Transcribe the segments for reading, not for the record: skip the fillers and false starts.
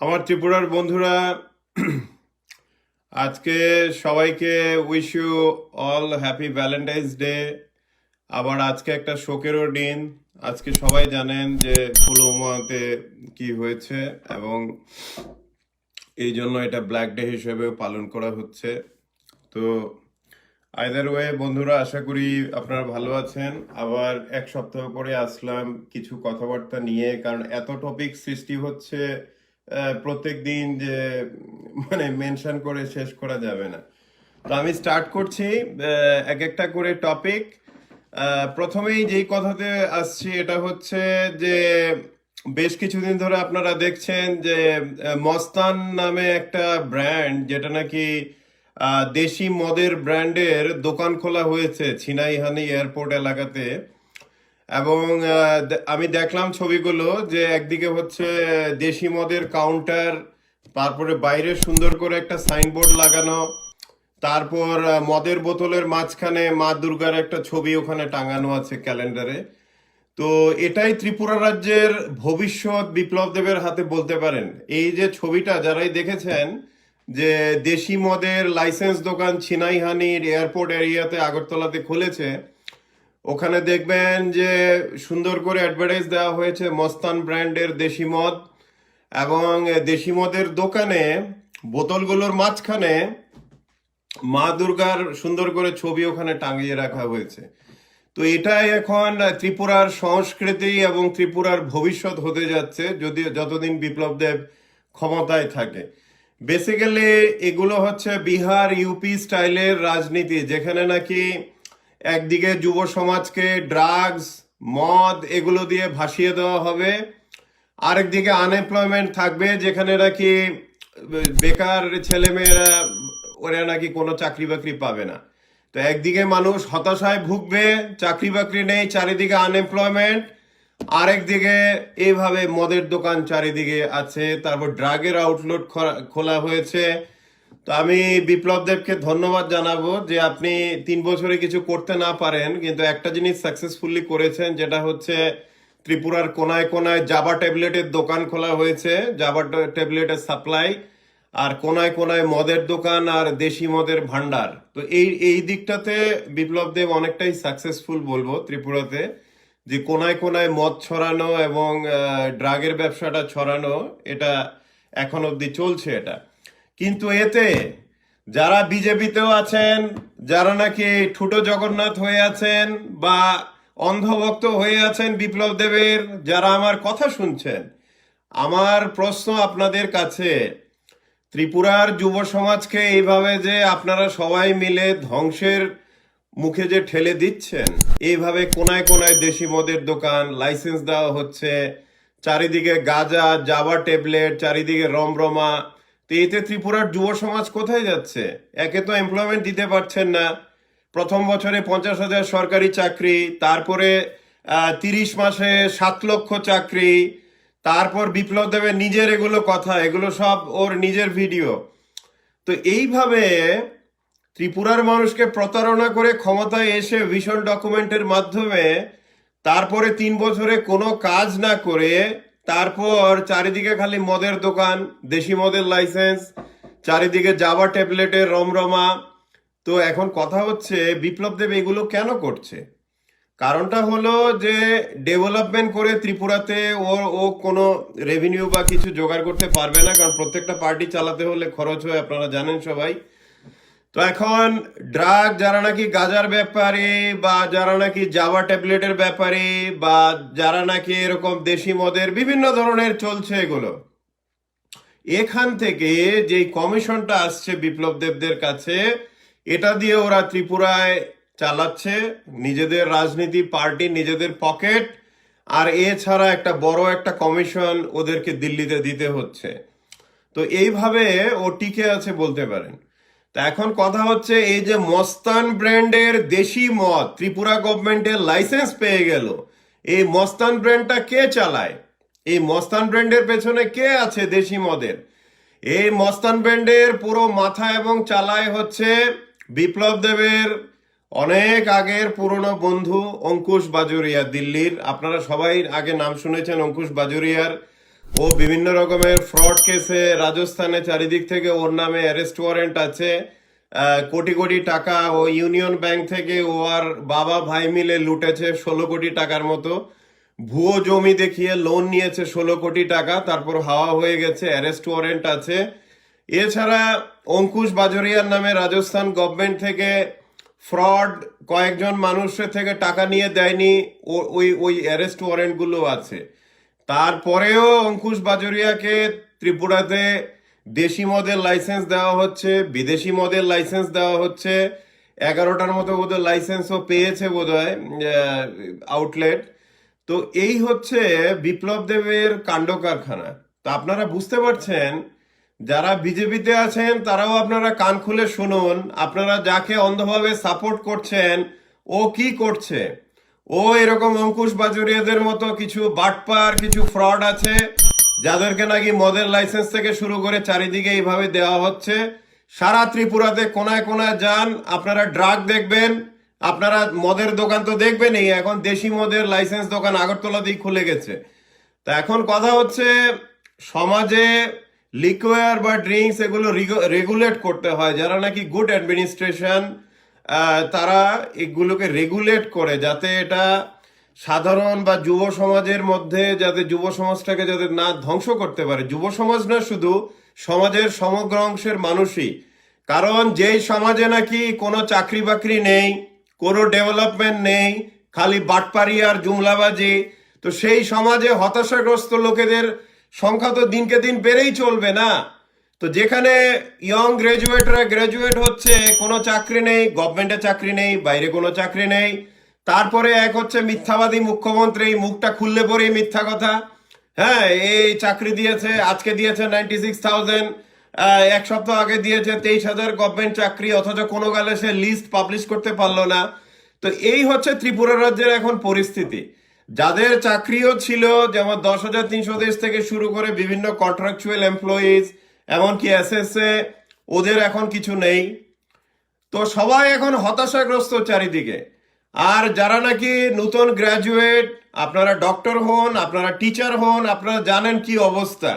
আমার ত্রিপুরার বন্ধুরা, আজকে সবাইকে wish you all happy Valentine's day. আবার আজকে একটা শোকেরও দিন। আজকে সবাই জানেন যে পুলওয়ামাতে কি হয়েছে, এবং এই জন্য এটা ব্ল্যাক ডে হিসেবে পালন করা হচ্ছে। তো আইদার ওয়ে বন্ধুরা, আশা করি আপনারা ভালো আছেন। আবার এক সপ্তাহ পরে আসলাম কিছু কথাবার্তা নিয়ে, কারণ এত টপিক সৃষ্টি হচ্ছে প্রত্যেক দিন যে মানে মেনশন করে শেষ করা যাবে না। তো আমি স্টার্ট করছি এক একটা করে টপিক। প্রথমেই যেই কথাতে আসছি এটা হচ্ছে যে বেশ কিছুদিন ধরে আপনারা দেখছেন যে মস্তান নামে একটা ব্র্যান্ড, যেটা নাকি দেশি মদের ব্র্যান্ডের দোকান খোলা হয়েছে ছিনাইহানি এয়ারপোর্ট এলাকাতে। এবং আমি দেখলাম ছবিগুলো, যে একদিকে হচ্ছে দেশি মদের কাউন্টার, তারপরে বাইরে সুন্দর করে একটা সাইনবোর্ড লাগানো, তারপর মদের বোতলের মাঝখানে মা দুর্গার একটা ছবি ওখানে টাঙানো আছে ক্যালেন্ডারে। তো এটাই ত্রিপুরা রাজ্যের ভবিষ্যৎ বিপ্লব দেবের হাতে বলতে পারেন। এই যে ছবিটা যারাই দেখেছেন, যে দেশি মদের লাইসেন্স দোকান ছিনাইহানির এয়ারপোর্ট এরিয়াতে আগরতলাতে খুলেছে, ওখানে দেখবেন যে সুন্দর করে অ্যাডভার্টাইজ দেওয়া হয়েছে মস্তান ব্র্যান্ডের দেশি মদ। এবং দেশি মদের দোকানে বোতলগুলোর মাঝখানে মা দুর্গার সুন্দর করে ছবি ওখানে টাঙিয়ে রাখা হয়েছে। তো এটাই এখন ত্রিপুরার সংস্কৃতি এবং ত্রিপুরার ভবিষ্যৎ হতে যাচ্ছে, যদি যতদিন বিপ্লব দেব ক্ষমতায় থাকে। বেসিক্যালি এগুলো হচ্ছে বিহার ইউপি স্টাইলের রাজনীতি, যেখানে নাকি একদিকে যুব সমাজকে ড্রাগস, মদ এগুলো দিয়ে ভাসিয়ে দেওয়া হবে, আরেকদিকে আনএমপ্লয়মেন্ট থাকবে, যেখানে নাকি বেকার ছেলেমেয়েরা ওরা নাকি কোনো চাকরি বাকরি পাবে না। তো একদিকে মানুষ হতাশায় ভুগবে, চাকরি বাকরি নেই, চারিদিকে আনএমপ্লয়মেন্ট, আরেকদিকে এইভাবে মদের দোকান চারিদিকে আছে, তারপর ড্রাগের আউটলেট খোলা হয়েছে। তো আমি বিপ্লব দেবকে ধন্যবাদ জানাবো যে আপনি 3 বছরে কিছু করতে না পারেন, কিন্তু একটা জিনিস সাকসেসফুলি করেছেন, যেটা হচ্ছে ত্রিপুরার কোনায় কোনায় জাবা ট্যাবলেটের দোকান খোলা হয়েছে, জাবা ট্যাবলেটের সাপ্লাই, আর কোনায় কোনায় মদের দোকান আর দেশি মদের ভান্ডার। তো এই এই দিকটাতে বিপ্লব দেব অনেকটাই সাকসেসফুল বলবো ত্রিপুরাতে, যে কোনায় কোনায় মদ ছড়ানো এবং ড্রাগের ব্যবসাটা ছড়ানো, এটা এখন অবধি চলছে এটা। কিন্তু এতে যারা বিজেপিতেও আছেন, যারা নাকি ঠুটো জগন্নাথ হয়ে আছেন বা অন্ধভক্ত হয়ে আছেন বিপ্লব দেবের, যারা আমার কথা শুনছেন, আমার প্রশ্ন আপনাদের কাছে, ত্রিপুরার যুব সমাজকে এইভাবে যে আপনারা সবাই মিলে ধ্বংসের মুখে যে ঠেলে দিচ্ছেন, এইভাবে কোনায় কোনায় দেশি মদের দোকান লাইসেন্স দেওয়া হচ্ছে, চারিদিকে গাঁজা, জাবা ট্যাবলেট, চারিদিকে রমরমা, তো এতে ত্রিপুরার যুব সমাজ কোথায় যাচ্ছে? একে তো এমপ্লয়মেন্ট দিতে পারছেন না, প্রথম বছরে 50,000 সরকারি চাকরি, তারপরে 30 মাসে 7 লক্ষ চাকরি, তারপর বিপ্লব দেবের নিজের এগুলো কথা, এগুলো সব ওর নিজের ভিডিও। তো এইভাবে ত্রিপুরার মানুষকে প্রতারণা করে ক্ষমতায় এসে ভিশন ডকুমেন্টের মাধ্যমে তারপরে 3 বছরে কোনো কাজ না করে, তারপর চারিদিকে খালি মদের দোকান, দেশি মদের লাইসেন্স, চারিদিকে জাবা ট্যাবলেটের রমরমা। তো এখন কথা হচ্ছে বিপ্লব দেব এগুলো কেন করছে? কারণটা হলো যে ডেভেলপমেন্ট করে ত্রিপুরাতে ও কোনো রেভিনিউ বা কিছু জোগাড় করতে পারবে না, কারণ প্রত্যেকটা পার্টি চালাতে হলে খরচ হয়, আপনারা জানেন সবাই। তো এখন ড্রাগ, যারা নাকি গাজার ব্যাপারে বা যারা নাকি জাভা ট্যাবলেটের ব্যাপারে বা যারা নাকি এরকম দেশি মদের বিভিন্ন ধরনের চলছে এগুলো, এখান থেকে যে কমিশনটা আসছে বিপ্লব দেবদের কাছে, এটা দিয়ে ওরা ত্রিপুরায় চালাচ্ছে নিজেদের রাজনীতি, পার্টি, নিজেদের পকেট। আর এছাড়া একটা বড় একটা কমিশন ওদেরকে দিল্লিতে দিতে হচ্ছে। তো এইভাবে ও টিকে আছে বলতে পারেন। তা এখন কথা হচ্ছে, এই যে মস্তান ব্র্যান্ডের দেশি মদ ত্রিপুরা গভর্নমেন্টের লাইসেন্স পেয়ে গেল, এই মস্তান ব্র্যান্ডটা কে চালায়? এই মস্তান ব্র্যান্ডের পেছনে কে আছে দেশি মদের? এই মস্তান ব্র্যান্ডের পুরো মাথা এবং চালায় হচ্ছে বিপ্লব দেবের অনেক আগের পুরনো বন্ধু অঙ্কুশ বাজুরিয়া, দিল্লির। আপনারা সবাই আগে নাম শুনেছেন অঙ্কুশ বাজুরিয়ার। ও বিভিন্ন রকমের ফ্রড কেসে রাজস্থানে চারিদিক থেকে ওর নামে অ্যারেস্ট ওয়ারেন্ট আছে। কোটি কোটি টাকা ও ইউনিয়ন ব্যাংক থেকে ও আর বাবা ভাই মিলে লুটেছে 16 কোটি টাকার মতো। ভুয়ো জমি দেখিয়ে লোন নিয়েছে 16 কোটি টাকা, তারপর হাওয়া হয়ে গেছে, অ্যারেস্ট ওয়ারেন্ট আছে। এছাড়া অঙ্কুশ বাজোরিয়ার নামে রাজস্থান গভর্নমেন্ট থেকে ফ্রড কয়েকজন মানুষের থেকে টাকা নিয়ে দেয়নি, ওই ওই অ্যারেস্ট ওয়ারেন্ট গুলো আছে। তারপরেও অঙ্কুশ বাজোরিয়াকে ত্রিপুরাতে দেশি মদের লাইসেন্স দেওয়া হচ্ছে, বিদেশি মদের লাইসেন্স দেওয়া হচ্ছে। 11টার মতো বোধহয় লাইসেন্সও পেয়েছে বোধহয় আউটলেট। তো এই হচ্ছে বিপ্লব দেবের কাণ্ড কারখানা। তো আপনারা বুঝতে পারছেন, যারা বিজেপিতে আছেন তারাও আপনারা কান খুলে শুনুন, আপনারা যাকে অন্ধভাবে সাপোর্ট করছেন ও কি করছে। ও এরকম অঙ্কুশ বাজুরিয়াদের মতো কিছু বাটপার, কিছু ফ্রড আছে, যাদেরকে নাকি মদের লাইসেন্স থেকে শুরু করে চারিদিকে এইভাবে দেওয়া হচ্ছে। সারা ত্রিপুরাতে কোনায় কোনায় যান, আপনারা ড্রাগ দেখবেন, আপনারা মদের দোকান তো দেখবেনই, এখন দেশি মদের লাইসেন্স দোকান আগরতলাতেই খুলে গেছে। তা এখন কথা হচ্ছে, সমাজে লিকুয়ার বা ড্রিঙ্কস এগুলো রেগুলেট করতে হয়। যারা নাকি গুড অ্যাডমিনিস্ট্রেশন, তারা এগুলোকে রেগুলেট করে, যাতে এটা সাধারণ বা যুব সমাজের মধ্যে, যাতে যুব সমাজটাকে যাতে না ধ্বংস করতে পারে। যুব সমাজ না, শুধু সমাজের সমগ্র অংশের মানুষই। কারণ যেই সমাজে নাকি কোনো চাকরি বাকরি নেই, কোনো ডেভেলপমেন্ট নেই, খালি বাটপারি আর জুমলাবাজি, তো সেই সমাজে হতাশাগ্রস্ত লোকেদের সংখ্যা তো দিনকে দিন বেড়েই চলবে না। তো যেখানে ইয়ং গ্রাজুয়েটরা গ্রাজুয়েট হচ্ছে, কোনো চাকরি নেই, গভর্নমেন্টে চাকরি নেই, বাইরে কোনো চাকরি নেই। তারপরে এক হচ্ছে মিথ্যাবাদী মুখ্যমন্ত্রী, মুখটা খুললে পরেই মিথ্যা কথা। হ্যাঁ, এই চাকরি দিয়েছে, আজকে দিয়েছে 96,000, এক সপ্তাহ আগে দিয়েছে 23,000 গভর্নমেন্ট চাকরি, অথচ কোনো গালে সে লিস্ট পাবলিশ করতে পারলো না। তো এই হচ্ছে ত্রিপুরা রাজ্যের এখন পরিস্থিতি। যাদের চাকরিও ছিল, যেমন 10,330 থেকে শুরু করে বিভিন্ন কন্ট্রাকচুয়াল এমপ্লয়িজ, এমনকি এসএসএ, ওদের এখন কিছু নেই। তো সবাই এখন হতাশাগ্রস্ত চারিদিকে। আর যারা নাকি নতুন গ্র্যাজুয়েট, আপনারা ডক্টর হন, আপনারা টিচার হন, আপনারা জানেন কি অবস্থা।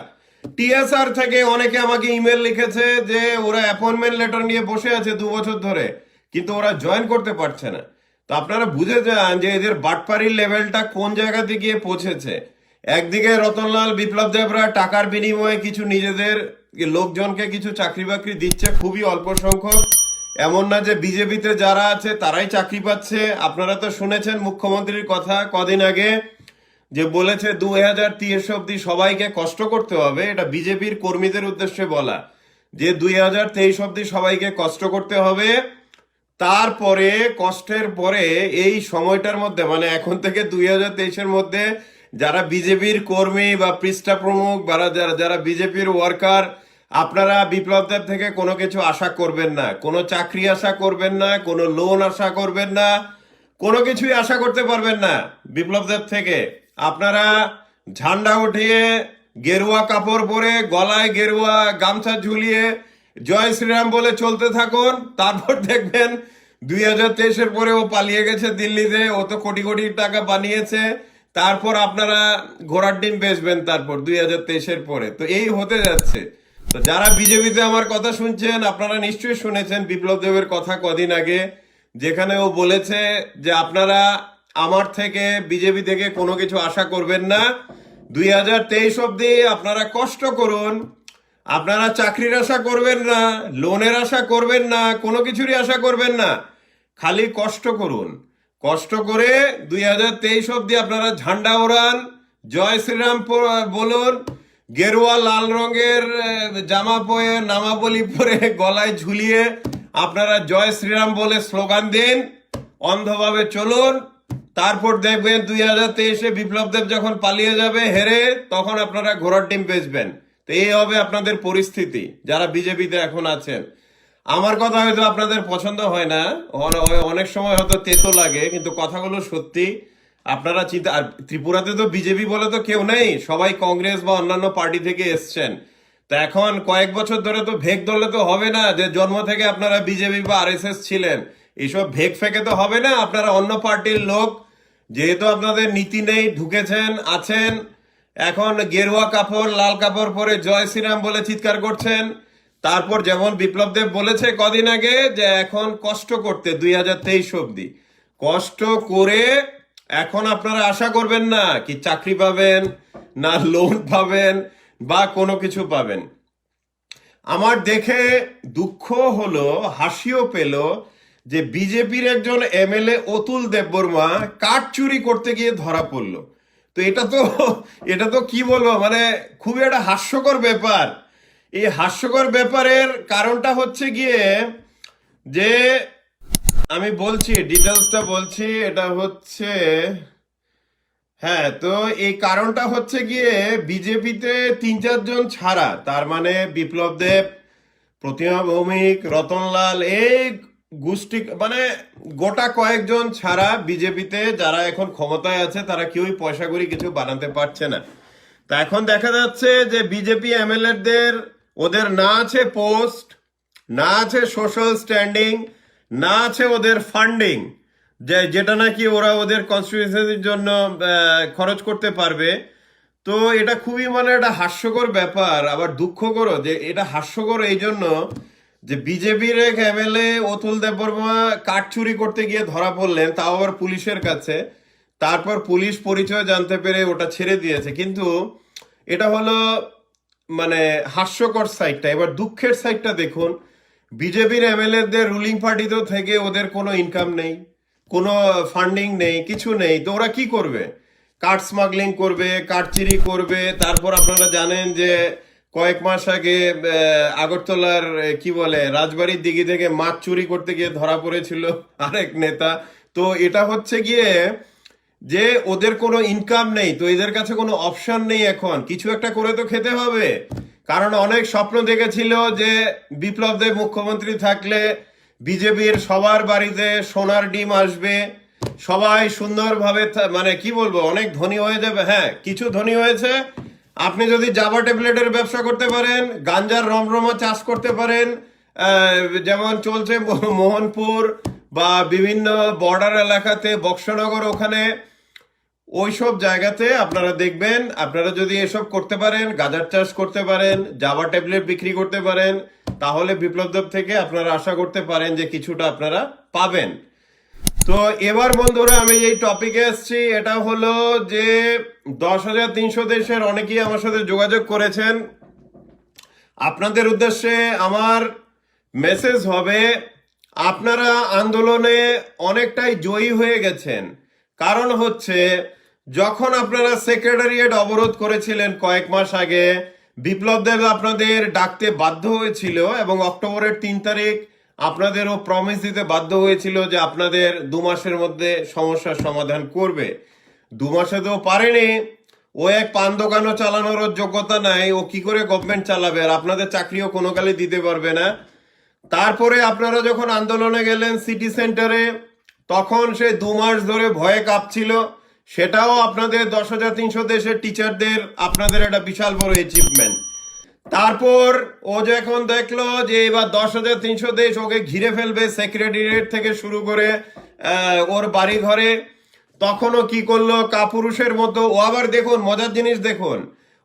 টিএসআর থেকে অনেকে আমাকে ইমেল লিখেছে যে ওরা অ্যাপয়েন্টমেন্ট লেটার নিয়ে বসে আছে 2 বছর ধরে, কিন্তু ওরা জয়েন করতে পারছে না। তো আপনারা বুঝে যান যে এদের বাটপাড়ির লেভেলটা কোন জায়গাতে গিয়ে পৌঁছেছে। একদিকে রতনলাল বিপ্লব দেবরা টাকার বিনিময়ে কিছু নিজেদের লোকজনকে কিছু চাকরি বাকরি দিচ্ছে, খুবই অল্প সংখ্যক। এমন না যে বিজেপিতে যারা আছে তারাই চাকরি পাচ্ছে। আপনারা তো শুনেছেন মুখ্যমন্ত্রীর কথা কদিন আগে, যে বলেছে 2023 অব্দি সবাইকে কষ্ট করতে হবে। এটা বিজেপির কর্মীদের উদ্দেশ্যে বলা, যে 2023 অব্দি সবাইকে কষ্ট করতে হবে। তারপরে কষ্টের পরে এই সময়টার মধ্যে, মানে এখন থেকে 2023-এর মধ্যে, যারা বিজেপির কর্মী বা পৃষ্ঠা প্রমুখ বা যারা বিজেপির ওয়ার্কার, আপনারা বিপ্লবদের থেকে কোনো কিছু আশা করবেন না, কোনো চাকরি আশা করবেন না, কোনো লোন আশা করবেন না, কোনো কিছুই আশা করতে পারবেন না বিপ্লবদের থেকে। আপনারা ঝান্ডা উঠিয়ে, গেরুয়া কাপড় পরে, গলায় গেরুয়া গামছা ঝুলিয়ে জয় শ্রীরাম বলে চলতে থাকুন। তারপর দেখবেন 2023-এর পরে ও পালিয়ে গেছে দিল্লিতে, ও তো কোটি কোটি টাকা বানিয়েছে। তারপর আপনারা ঘোড়ার ডিম বেচবেন তারপর 2023-এর পরে। তো এই হতে যাচ্ছে। তো যারা বিজেপিতে আমার কথা শুনছেন, আপনারা নিশ্চয়ই শুনেছেন বিপ্লব দেবের কথা কদিন আগে, যেখানে ও বলেছে যে আপনারা আমার থেকে, বিজেপি থেকে কোনো কিছু আশা করবেন না। 2023 অব্দি আপনারা কষ্ট করুন, আপনারা চাকরির আশা করবেন না, লোনের আশা করবেন না, কোনো কিছুরই আশা করবেন না, খালি কষ্ট করুন। কষ্ট করে 2023 অব্দি আপনারা ঝান্ডা ওড়ান, জয় শ্রীরাম বলুন, গেরুয়া লাল রঙের জামা পরে, নামাবলি পরে, গলায় ঝুলিয়ে আপনারা জয় শ্রীরাম বলে স্লোগান দিন, অন্ধভাবে চলুন। তারপর দেখবেন 2023-এ বিপ্লব দেব যখন পালিয়ে যাবে হেরে, তখন আপনারা ঘোড়ার ডিম বেচবেন। তো এই হবে আপনাদের পরিস্থিতি, যারা বিজেপিতে এখন আছেন। আমার কথা হয়তো আপনাদের পছন্দ হয় না, অনেক সময় হয়তো তেতো লাগে, কিন্তু কথাগুলো সত্যি। আপনারা চিন্তা, আর ত্রিপুরাতে তো বিজেপি বলে তো কেউ নেই, সবাই কংগ্রেস বা অন্যান্য পার্টি থেকে এসছেন। তা এখন কয়েক বছর ধরে তো ভেগ দলে তো হবে না যে জন্ম থেকে আপনারা বিজেপি বা আরএসএস ছিলেন, এইসব ভেগ ফেকে তো হবে না। আপনারা অন্য পার্টির লোক, যেহেতু আপনাদের নীতি নেই, ঢুকেছেন, আছেন, এখন গেরুয়া কাপড় লাল কাপড় পরে জয় শ্রীরাম বলে চিৎকার করছেন। তারপর যেমন বিপ্লব দেব বলেছে কদিন আগে যে এখন কষ্ট করতে 2023 অবধি কষ্ট করে এখন আপনারা আশা করবেন না কি চাকরি পাবেন, না লোন পাবেন, বা কোনো কিছু পাবেন। আমার দেখে দুঃখ হলো, হাসিও পেল যে বিজেপির একজন এমএলএ অতুল দেববর্মা কাঠ চুরি করতে গিয়ে ধরা পড়লো। তো এটা তো কি বলবো, মানে খুবই একটা হাস্যকর ব্যাপার। এই হাস্যকর ব্যাপারের কারণটা হচ্ছে গিয়ে যে আমি বলছি, ডিটেলসটা বলছি, এটা হচ্ছে, হ্যাঁ, তো এই কারণটা হচ্ছে গিয়ে বিজেপিতে 3-4 জন ছাড়া, তার মানে বিপ্লব দেব, প্রতিমা ভৌমিক, রতনলাল, এই গোষ্ঠী, মানে গোটা কয়েকজন ছাড়া বিজেপিতে যারা এখন ক্ষমতায় আছে তারা কেউই পয়সা করি কিছু বানাতে পারছে না। তা এখন দেখা যাচ্ছে যে বিজেপি এমএলএদের ওদের না আছে পোস্ট, না আছে সোশ্যাল স্ট্যান্ডিং, না আছে ওদের ফান্ডিং, যেটা নাকি ওরা ওদের কনস্টিটিউশনের জন্য খরচ করতে পারবে। তো এটা খুবই মানে একটা হাস্যকর ব্যাপার, আবার দুঃখকর। যে এটা হাস্যকর এই জন্য যে বিজেপির এক এমএলএ অতুল দেববর্মা কাঠ চুরি করতে গিয়ে ধরা পড়লেন, তাও আবার পুলিশের কাছে। তারপর পুলিশ পরিচয় জানতে পেরে ওটা ছেড়ে দিয়েছে। কিন্তু এটা হলো মানে হাস্যকর সাইডটা। এবার দুঃখের সাইডটা দেখুন, বিজেপির এমএলএদের রুলিং পার্টিতেও থেকে ওদের কোনো ইনকাম নেই, কোনো ফান্ডিং নেই, কিছু নেই। তো ওরা কি করবে? কার্ড স্মাগলিং করবে, কার্ড চুরি করবে। তারপর আপনারা জানেন যে কয়েক মাস আগে আগরতলার কি বলে রাজবাড়ির দিঘি থেকে মাছ চুরি করতে গিয়ে ধরা পড়েছিল আরেক নেতা। তো এটা হচ্ছে গিয়ে যে ওদের কোনো ইনকাম নেই, তো এদের কাছে কোনো অপশন নেই, এখন কিছু একটা করে তো খেতে হবে। কারণ অনেক স্বপ্ন দেখেছিল যে বিপ্লব দেব মুখ্যমন্ত্রী থাকলে বিজেপির সবার বাড়িতে সোনার ডিম আসবে, সবাই সুন্দরভাবে মানে কি বলবো অনেক ধনী হয়ে যাবে। হ্যাঁ, কিছু ধনী হয়েছে। আপনি যদি জাভা ট্যাবলেটের ব্যবসা করতে পারেন, গাঞ্জার রমরমা চাষ করতে পারেন, যেমন চলছে মোহনপুর বা বিভিন্ন বর্ডার এলাকাতে, বক্সনগর, ওখানে ওইসব জায়গাতে আপনারা দেখবেন, আপনারা যদি এসব করতে পারেন, গাঁজার চাষ করতে পারেন, জাভা ট্যাবলেট বিক্রি করতে পারেন, তাহলে বিপ্লব দেব থেকে আপনারা আশা করতে পারেন যে কিছুটা আপনারা পাবেন। তো এবার বন্ধুরা আমি এই টপিকে এসেছি, এটা হলো যে 10,300 দেশের অনেকেই আমার সাথে যোগাযোগ করেছেন। আপনাদের উদ্দেশ্যে আমার মেসেজ হবে, আপনারা আন্দোলনে অনেকটাই জয়ী হয়ে গেছেন। কারণ হচ্ছে যখন আপনারা সেক্রেটারিয়েট অবরোধ করেছিলেন কয়েক মাস আগে, বিপ্লব দেব আপনাদের ডাকতে বাধ্য হয়েছিল এবং অক্টোবরের 3 তারিখ আপনাদেরও প্রমিস দিতে বাধ্য হয়েছিল যে আপনাদের 2 মাসের মধ্যে সমস্যার সমাধান করবে। 2 মাসে তো পারেনি। ও এক পান দোকানও চালানোর যোগ্যতা নাই, ও কি করে গভর্নমেন্ট চালাবে? আর আপনাদের চাকরিও কোনো কালে দিতে পারবে না। তারপরে আপনারা যখন আন্দোলনে গেলেন সিটি সেন্টারে, তখন সে 2 মাস ধরে ভয়ে কাঁপছিল। সেটাও আপনাদের 10,300 দেশের টিচারদের আপনাদের একটা বিশাল বড় অ্যাচিভমেন্ট। তারপর ও যখন দেখলো যে এবার 10,300 দেশ ওকে ঘিরে ফেলবে, সেক্রেটারিয়েট থেকে শুরু করে ওর বাড়ি ঘরে, তখনও কি করলো? কাপুরুষের মতো ও আবার দেখুন মজার জিনিস দেখুন,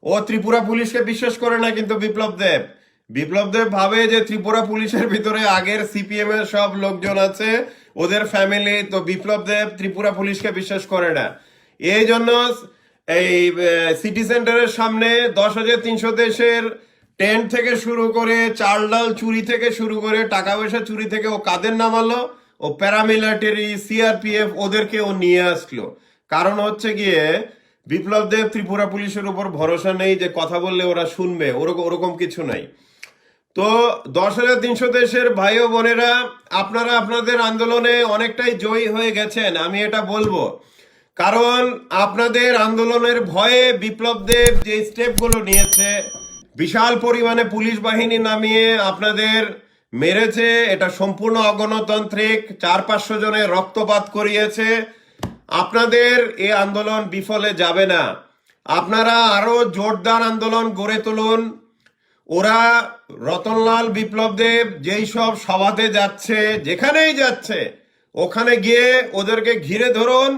ও ত্রিপুরা পুলিশকে বিশ্বাস করে না। কিন্তু বিপ্লব দেব ভাবে যে ত্রিপুরা পুলিশের ভিতরে আগের সিপিএম এর সব লোকজন আছে, ওদের ফ্যামিলি। তো বিপ্লব দেব ত্রিপুরা পুলিশকে বিশ্বাস করে না। এই জন্য এই সিটি সেন্টারের সামনে 10,300 দেশের টেন্ট থেকে শুরু করে, চাল ডাল চুরি থেকে শুরু করে, টাকা পয়সা চুরি থেকে ও কাদের নামালো? ও প্যারামিলিটারি, সিআরপিএফ, ওদেরকে ও নিয়ে আসলো। কারণ হচ্ছে গিয়ে বিপ্লব দেব ত্রিপুরা পুলিশের উপর ভরসা নেই যে কথা বললে ওরা শুনবে, ওরকম কিছু নাই। তো 10,300 দেশের ভাই ও বোনেরা, আপনারা আপনাদের আন্দোলনে অনেকটাই জয়ী হয়ে গেছেন, আমি এটা বলবো। কারণ আপনাদের আন্দোলনের ভয়ে বিপ্লব দেব যে স্টেপগুলো নিয়েছে, বিশাল পরিমাণে পুলিশ বাহিনী নামিয়ে আপনাদের মেরেছে, এটা সম্পূর্ণ অগণতান্ত্রিক, 400-500 জনের রক্তপাত করিয়েছে। আপনাদের এই আন্দোলন বিফলে যাবে না। আপনারা আরো জোরদার আন্দোলন গড়ে তুলুন। ওরা রতনলাল, বিপ্লব দেব যেই সব সভাতে যাচ্ছে, যেখানেই যাচ্ছে, ওখানে গিয়ে ওদেরকে ঘিরে ধরুন,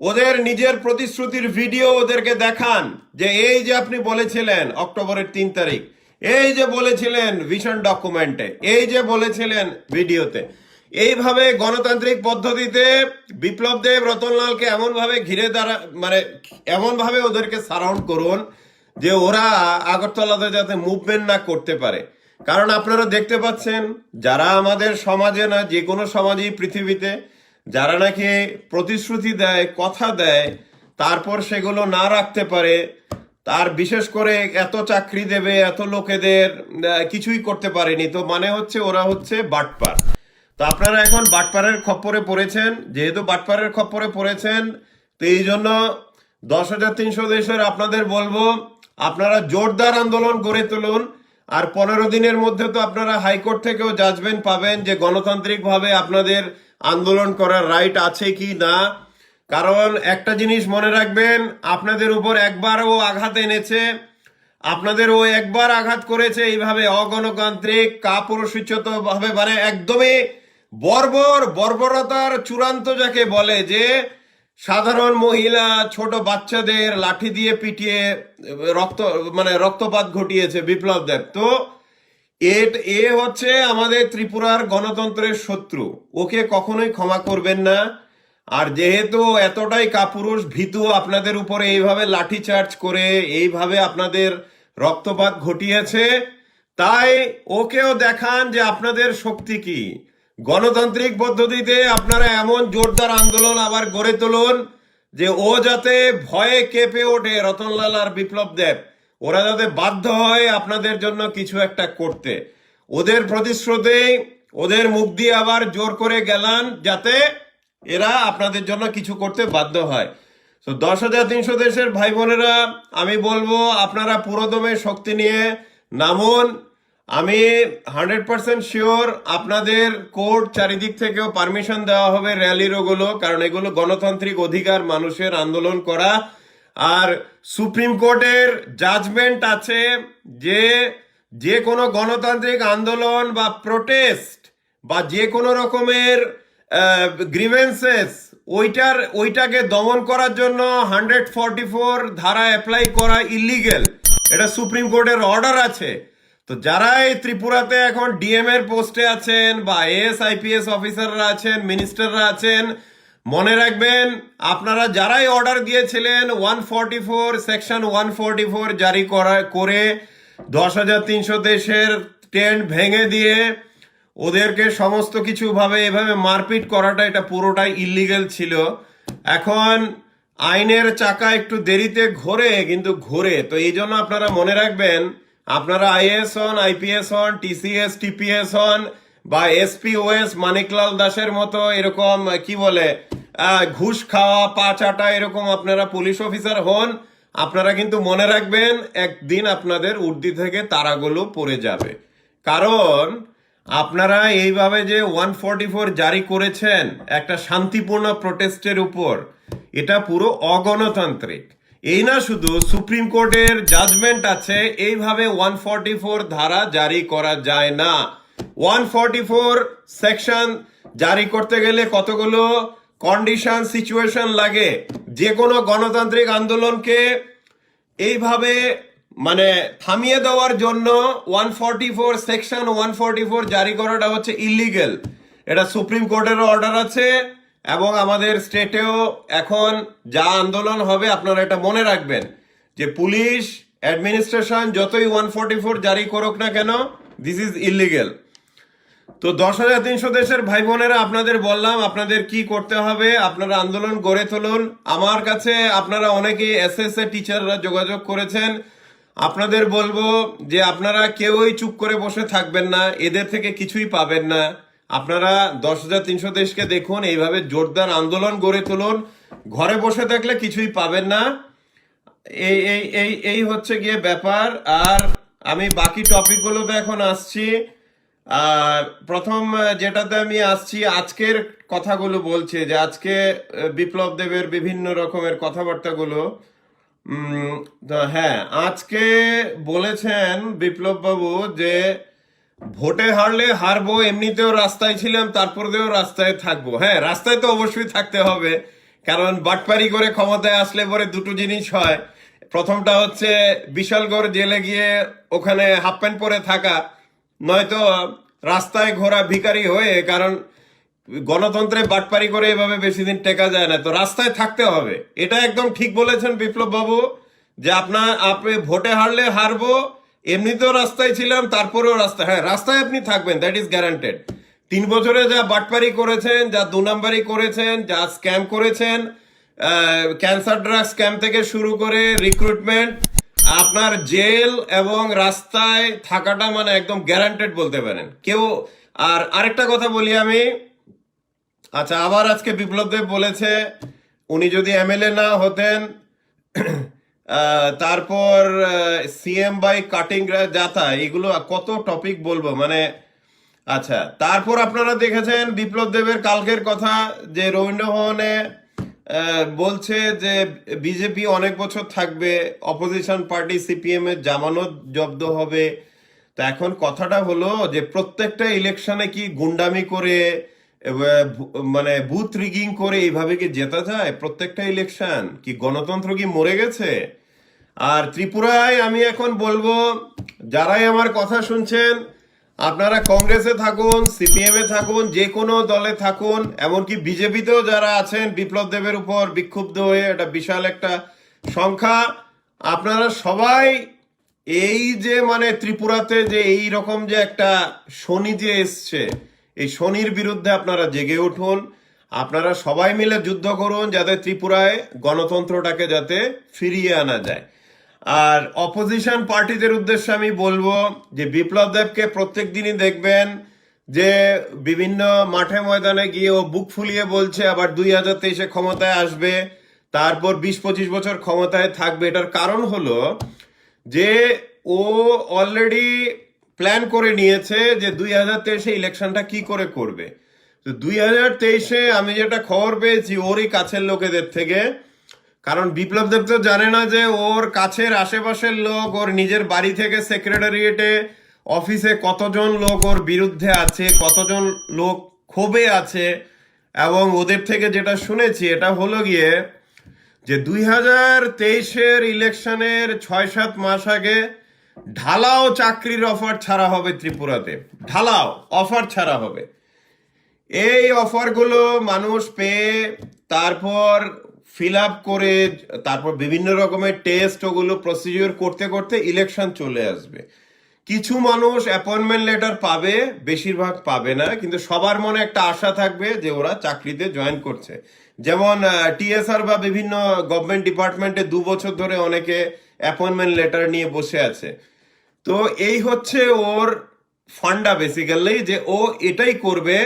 ওদের নিজের প্রতিশ্রুতির ভিডিও ওদেরকে দেখান, যে এই যে আপনি বলেছিলেন অক্টোবরের 3 তারিখ, এই যে বলেছিলেন ভিশন ডকুমেন্টে, এই যে বলেছিলেন ভিডিওতে। এইভাবে গণতান্ত্রিক পদ্ধতিতে বিপ্লব দেব রতনলালকে এমন ভাবে ঘিরে দাঁড়া, মানে এমন ভাবে ওদেরকে সারাউন্ড করুন যে ওরা আগরতলাতে যাতে মুভমেন্ট না করতে পারে। কারণ আপনারা দেখতে পাচ্ছেন, যারা আমাদের সমাজে না, যে কোনো সমাজেই পৃথিবীতে যারা নাকি প্রতিশ্রুতি দেয়, কথা দেয়, তারপর সেগুলো না রাখতে পারে, তার বিশেষ করে এত চাকরি দেবে এত লোকেদের, কিছুই করতে পারেনি, তো মানে হচ্ছে ওরা হচ্ছে বাটপার। তো আপনারা এখন বাটপারের খপ্পরে পড়েছেন, যেহেতু বাটপারের খপ্পরে পড়েছেন, তো এই জন্য 10,300 দেশের আপনাদের বলবো, আপনারা জোরদার আন্দোলন গড়ে তুলুন। আর 15 দিনের মধ্যে তো আপনারা হাইকোর্ট থেকেও জাজমেন্ট পাবেন যে গণতান্ত্রিকভাবে আপনাদের আন্দোলন করার রাইট আছে কি না। কারণ একটা জিনিস মনে রাখবেন, আপনাদের উপর একবার ও আঘাত এনেছে, আপনাদের ও একবার আঘাত করেছে এইভাবে অগণতান্ত্রিক কাপুরুষোচিত ভাবে, মানে একদমই বর্বরতার চূড়ান্ত যাকে বলে, যে সাধারণ মহিলা ছোট বাচ্চাদের লাঠি দিয়ে পিটিয়ে রক্তপাত ঘটিয়েছে বিপ্লব দেব। তো এ হচ্ছে আমাদের ত্রিপুরার গণতন্ত্রের শত্রু, ওকে কখনোই ক্ষমা করবেন না। আর যেহেতু এতটাই কাপুরুষ ভীতু, আপনাদের উপরে এইভাবে লাঠি চার্জ করে এইভাবে আপনাদের রক্তপাত ঘটিয়েছে, তাই ওকেও দেখান যে আপনাদের শক্তি কি। গণতান্ত্রিক পদ্ধতিতে আপনারা এমন জোরদার আন্দোলন আবার গড়ে তুলুন যে ও যাতে ভয়ে কেঁপে ওঠে, রতনলাল আর বিপ্লব দেব, ওরা যাতে বাধ্য হয় আপনাদের জন্য কিছু একটা করতে। ওদের প্রতিশ্রুতি, ওদের মুখ দিয়ে আবার জোর করে গেলান যাতে এরা আপনাদের জন্য কিছু করতে বাধ্য হয়। তো 10,300 দেশের ভাই বোনেরা, আমি বলবো আপনারা পুরোদমে শক্তি নিয়ে নামুন। আমি 100% শিওর আপনাদের কোর্ট চারিদিক থেকেও পারমিশন দেওয়া হবে র্যালির ওগুলো, কারণ এগুলো গণতান্ত্রিক অধিকার মানুষের আন্দোলন করা। আর সুপ্রিম কোর্টের জাজমেন্ট আছে যে কোনো গণতান্ত্রিক আন্দোলন বা প্রোটেস্ট বা যে কোনো রকমের গ্রিভেন্সেস, ওইটাকে দমন করার জন্য 144 ধারা অ্যাপ্লাই করা ইলিগেল, এটা সুপ্রিম কোর্টের অর্ডার আছে। তো যারা এই ত্রিপুরাতে এখন ডিএম এর পোস্টে আছেন বা আইএএস আইপিএস অফিসাররা আছেন, মিনিস্টাররা আছেন, মনে রাখবেন আপনারা যারাই অর্ডার দিয়েছিলেন 144 সেকশন 144 জারি করে 10,300 দেশের টেন্ট ভেঙে দিয়ে ওদেরকে সমস্ত কিছু ভাবে এভাবে মারপিট করাটা, এটা পুরোটাই ইলিগেল ছিল। এখন আইনের চাকা একটু দেরিতে ঘোরে, কিন্তু ঘোরে। তো এই জন্য আপনারা মনে রাখবেন, আপনারা আইএএস হন, আইপিএস হন, টিসিএস টিপিএস হন বা এসপিওএস মানিকলাল দাসের মতো এরকম কি বলে ঘুষ খাওয়া পা চাটা এরকম আপনারা পুলিশ অফিসার হন, আপনারা কিন্তু মনে রাখবেন একদিন আপনাদের উর্দি থেকে তারাগুলো পড়ে যাবে। কারণ আপনারা এইভাবে যে 144 জারি করেছেন একটা শান্তিপূর্ণ প্রোটেস্টের উপর, এটা পুরো অগণতান্ত্রিক। এই না, শুধু সুপ্রিম কোর্টের জাজমেন্ট আছে, এইভাবে 144 ধারা জারি করা যায় না। 144 সেকশন জারি করতে গেলে কতগুলো কন্ডিশন সিচুয়েশন লাগে। যে কোনো গণতান্ত্রিক আন্দোলনকে এইভাবে মানে থামিয়ে দেওয়ার জন্য 144 সেকশন 144 জারি করাটা হচ্ছে ইলিগেল। এটা সুপ্রিম কোর্টের অর্ডার আছে, এবং আমাদের স্টেটেও এখন যা আন্দোলন হবে আপনারা এটা মনে রাখবেন যে পুলিশ অ্যাডমিনিস্ট্রেশন যতই 144 জারি করুক না কেন, দিস ইজ ইলিগেল। তো 10,300 দেশের ভাই বোনেরা, আপনাদের বললাম আপনাদের কি করতে হবে, আপনারা আন্দোলন গড়ে তুলুন। আমার কাছে আপনারা অনেকেই এসএসএ টিচাররা যোগাযোগ করেছেন, আপনাদের বলবো যে আপনারা কেউই চুপ করে বসে থাকবেন না, এদের থেকে কিছুই পাবেন না। আপনারা 10,300 দেশকে দেখুন, এইভাবে জোরদার আন্দোলন গড়ে তুলুন, ঘরে বসে থাকলে কিছুই পাবেন না। এই এই এই এই হচ্ছে গিয়ে ব্যাপার। আর আমি বাকি টপিকগুলোতে এখন আসছি। প্রথম যেটাতে আমি আসছি, আজকের কথাগুলো বলছে যে আজকে বিপ্লব দেবের বিভিন্ন রকমের কথাবার্তাগুলো। হ্যাঁ, আজকে বলেছেন বিপ্লব বাবু যে ভোটে হারলে হারবো, এমনিতেও রাস্তায় ছিলাম, তারপরেও রাস্তায় থাকবো। হ্যাঁ, রাস্তায় তো অবশ্যই থাকতে হবে, কারণ বাটপারি করে ক্ষমতায় আসলে পরে দুটো জিনিস হয়। প্রথমটা হচ্ছে বিশালগড় জেলে গিয়ে ওখানে হাফ প্যান্ট পরে থাকা, নয়তো রাস্তায় ঘোরা ভিখারি হয়ে, কারণ গণতন্ত্রে বাটপারি করে এভাবে বেশি দিন টেকা যায় না, তো রাস্তায় থাকতে হবে। এটা একদম ঠিক বলেছেন বিপ্লব বাবু, যে আপনি ভোটে হারলে হারবো, এমনিতেও রাস্তায় ছিলাম, তারপরেও রাস্তায়, হ্যাঁ রাস্তায় আপনি থাকবেন, দ্যাট ইজ গ্যারান্টেড। 3 বছরে যা বাটপারি করেছেন, যা 2 নাম্বারি করেছেন, যা স্ক্যাম করেছেন, ক্যান্সার ড্রাগ স্ক্যাম থেকে শুরু করে রিক্রুটমেন্ট, আপনার জেল এবং রাস্তায় থাকাটা মানে একদম গ্যারান্টেড বলতে পারেন কেউ। আর আরেকটা কথা বলি আমি, আচ্ছা আবার আজকে বিপ্লব দেব বলেছে উনি যদি এমএলএ না হতেন, তারপর সিএম বাই কাটিং যাতা, এগুলো কত টপিক বলবো মানে। আচ্ছা, তারপর আপনারা দেখেছেন বিপ্লব দেবের কালকের কথা, যে রবীন্দ্র ভবনে বলছে যে বিজেপি অনেক বছর থাকবে, অপোজিশন পার্টি সিপিএম এর জামানত জব্দ হবে। তো এখন কথাটা হলো যে প্রত্যেকটা ইলেকশনে কি গুন্ডামি করে, মানে বুথ রিগিং করে এইভাবে কি জেতা যায়? প্রত্যেকটা ইলেকশন কি গণতন্ত্র কি মরে গেছে? আর ত্রিপুরায় আমি এখন বলবো, যারাই আমার কথা শুনছেন, আপনারা কংগ্রেসে থাকুন, সিপিএম এ থাকুন, যে কোনো দলে থাকুন, এমনকি বিজেপিতেও যারা আছেন বিপ্লব দেবের উপর বিক্ষুব্ধ হয়ে, এটা বিশাল একটা সংখ্যা, আপনারা সবাই এই যে মানে ত্রিপুরাতে যে এই রকম যে একটা শনি যে এসছে, এই শনির বিরুদ্ধে আপনারা জেগে উঠুন। আপনারা সবাই মিলে যুদ্ধ করুন যাতে ত্রিপুরায় গণতন্ত্রটাকে যাতে ফিরিয়ে আনা যায়। আর অপোজিশন পার্টিদের উদ্দেশ্যে আমি বলবো যে বিপ্লব দেবকে প্রত্যেক দিনই দেখবেন যে বিভিন্ন মাঠে ময়দানে গিয়ে ও বুক ফুলিয়ে বলছে আবার 2023-এ ক্ষমতায় আসবে, তারপর 20-25 বছর ক্ষমতায় থাকবে। এটার কারণ হলো যে ও অলরেডি প্ল্যান করে নিয়েছে যে 2023-এ ইলেকশনটা কি করে করবে। তো 2023-এ আমি যেটা খবর পেয়েছি ওরই কাছের লোকেদের থেকে, কারণ বিপ্লব দেব তো জানে না যে ওর কাছের আশেপাশের লোক, ওর নিজের বাড়ি থেকে সেক্রেটারিয়েটে অফিসে কতজন লোক ওর বিরুদ্ধে আছে, কতজন লোক ক্ষোভে আছে। এবং ওদের থেকে যেটা শুনেছি এটা হলো গিয়ে যে 2023-এর ইলেকশনের 6-7 মাস আগে ঢালাও চাকরির অফার ছাড়া হবে ত্রিপুরাতে, ঢালাও অফার ছাড়া হবে। এই অফারগুলো মানুষ পেয়ে তারপর ফিল আপ করে, তারপর বিভিন্ন রকমের টেস্ট, ওগুলো প্রসিডিওর করতে করতে ইলেকশন চলে আসবে। কিছু মানুষ অ্যাপয়েন্টমেন্ট লেটার পাবে, বেশিরভাগ পাবে না, কিন্তু সবার মনে একটা আশা থাকবে যে ওরা চাকরিতে জয়েন করছে। যেমন টিএসআর বা বিভিন্ন গভর্নমেন্ট ডিপার্টমেন্টে 2 বছর ধরে অনেকে অ্যাপয়েন্টমেন্ট লেটার নিয়ে বসে আছে। তো এই হচ্ছে ওর ফান্ডা বেসিক্যালি, যে ও এটাই করবে,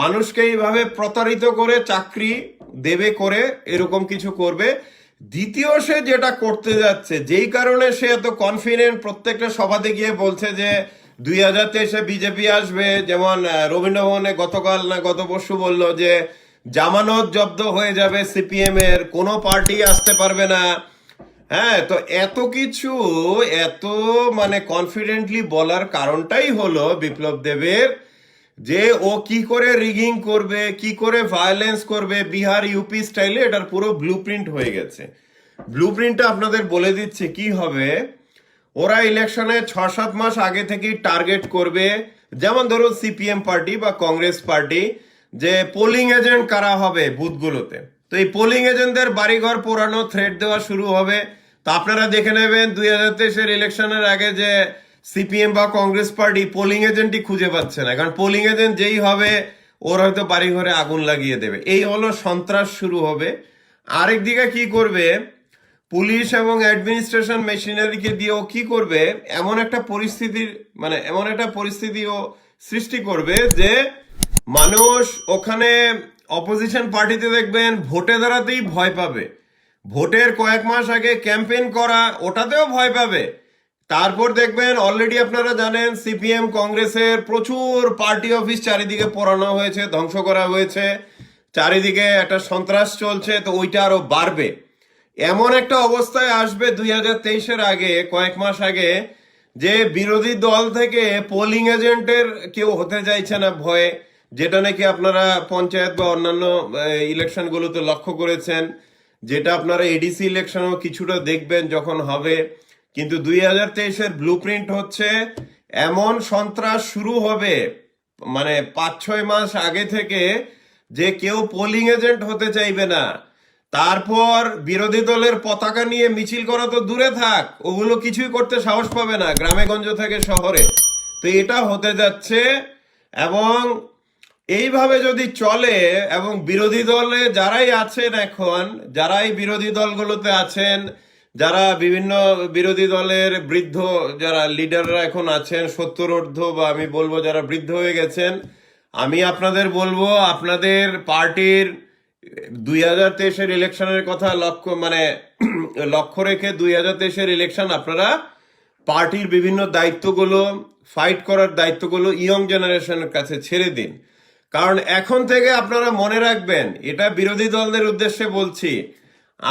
মানুষকে এইভাবে প্রতারিত করে চাকরি দেবে করে এরকম কিছু করবে। দ্বিতীয়, সে যেটা করতে যাচ্ছে, যেই কারণে সে এত কনফিডেন্ট, প্রত্যেকটা সভাতে গিয়ে বলছে যে 2023-এ বিজেপি আসবে, যেমন রবীন্দ্র ভবনে গতকাল না গত পরশু বললো যে জামানত জব্দ হয়ে যাবে সিপিএম এর, কোনো পার্টি আসতে পারবে না। হ্যাঁ, তো এত কিছু এত মানে কনফিডেন্টলি বলার কারণটাই হলো বিপ্লব দেবের যে ও কি করে রিগিং করবে, কি করে ভায়োলেন্স করবে বিহার ইউপি স্টাইলে, এটার পুরো ব্লুপ্রিন্ট হয়ে গেছে। ব্লুপ্রিন্টটা আপনাদের বলে দিচ্ছে কি হবে। ওরা ইলেকশনে 6-7 মাস আগে থেকেই টার্গেট করবে, যেমন ধরুন সিপিএম পার্টি বা কংগ্রেস পার্টি, যে পোলিং এজেন্ট কারা হবে বুথগুলোতে। তো এই পোলিং এজেন্টদের বাড়িঘর পোড়ানো, থ্রেট দেওয়া শুরু হবে। তো আপনারা দেখে নেবেন 2023-এর ইলেকশনের আগে যে সিপিএম বা কংগ্রেস পার্টি পোলিং এজেন্টই খুঁজে পাচ্ছে না, কারণ পোলিং এজেন্ট যেই হবে ওর হয়তো বাড়িঘরে আগুন লাগিয়ে দেবে। এই হলো সন্ত্রাস শুরু হবে। আরেক দিকে কি করবে, পুলিশ এবং অ্যাডমিনিস্ট্রেশন মেশিনারিকে দিয়ে ও কি করবে, এমন একটা পরিস্থিতির মানে এমন একটা পরিস্থিতি ও সৃষ্টি করবে যে মানুষ ওখানে অপোজিশন পার্টিতে দেখবেন ভোটে দাঁড়াতেই ভয় পাবে, ভোটের কয়েক মাস আগে ক্যাম্পেইন করা ওটাতেও ভয় পাবে। তারপর দেখবেন অলরেডি আপনারা জানেন সিপিএম কংগ্রেসের প্রচুর পার্টি অফিস চারিদিকে পোড়ানো হয়েছে, ধ্বংস করা হয়েছে, চারিদিকে একটা সন্ত্রাস চলছে, তো ওইটা আরো বাড়বে। এমন একটা অবস্থায় আসবে 2023-এর আগে, কয়েক মাস আগে, যে বিরোধী দল থেকে পোলিং এজেন্টের কেউ হতে চাইছে না ভয়ে, যেটা নাকি আপনারা পঞ্চায়েত বা অন্যান্য ইলেকশনগুলোতে লক্ষ্য করেছেন, যেটা আপনারা এডিসি ইলেকশনও কিছুটা দেখবেন যখন হবে। কিন্তু 2023-এর ব্লু প্রিন্ট হচ্ছে এমন সন্ত্রাস শুরু হবে, মানে 5-6 মাস আগে থেকে, যে কেউ পোলিং এজেন্ট হতে চাইবে না। তারপর বিরোধী দলের পতাকা নিয়ে মিছিল করা তো দূরে থাক, ওগুলো কিছুই করতে সাহস পাবে না গ্রামে গঞ্জ থেকে শহরে। তো এটা হতে যাচ্ছে। এবং এইভাবে যদি চলে, এবং বিরোধী দলে যারাই আছেন এখন, যারাই বিরোধী দলগুলোতে আছেন, যারা বিভিন্ন বিরোধী দলের বৃদ্ধ যারা লিডাররা এখন আছেন, 70 ঊর্ধ্ব, বা আমি বলবো যারা বৃদ্ধ হয়ে গেছেন, আমি আপনাদের বলবো আপনাদের পার্টির 2023-এর ইলেকশনের কথা লক্ষ্য রেখে 2023-এর ইলেকশন আপনারা পার্টির বিভিন্ন দায়িত্বগুলো, ফাইট করার দায়িত্বগুলো ইয়ং জেনারেশনের কাছে ছেড়ে দিন। কারণ এখন থেকে আপনারা মনে রাখবেন, এটা বিরোধী দলদের উদ্দেশ্যে বলছি,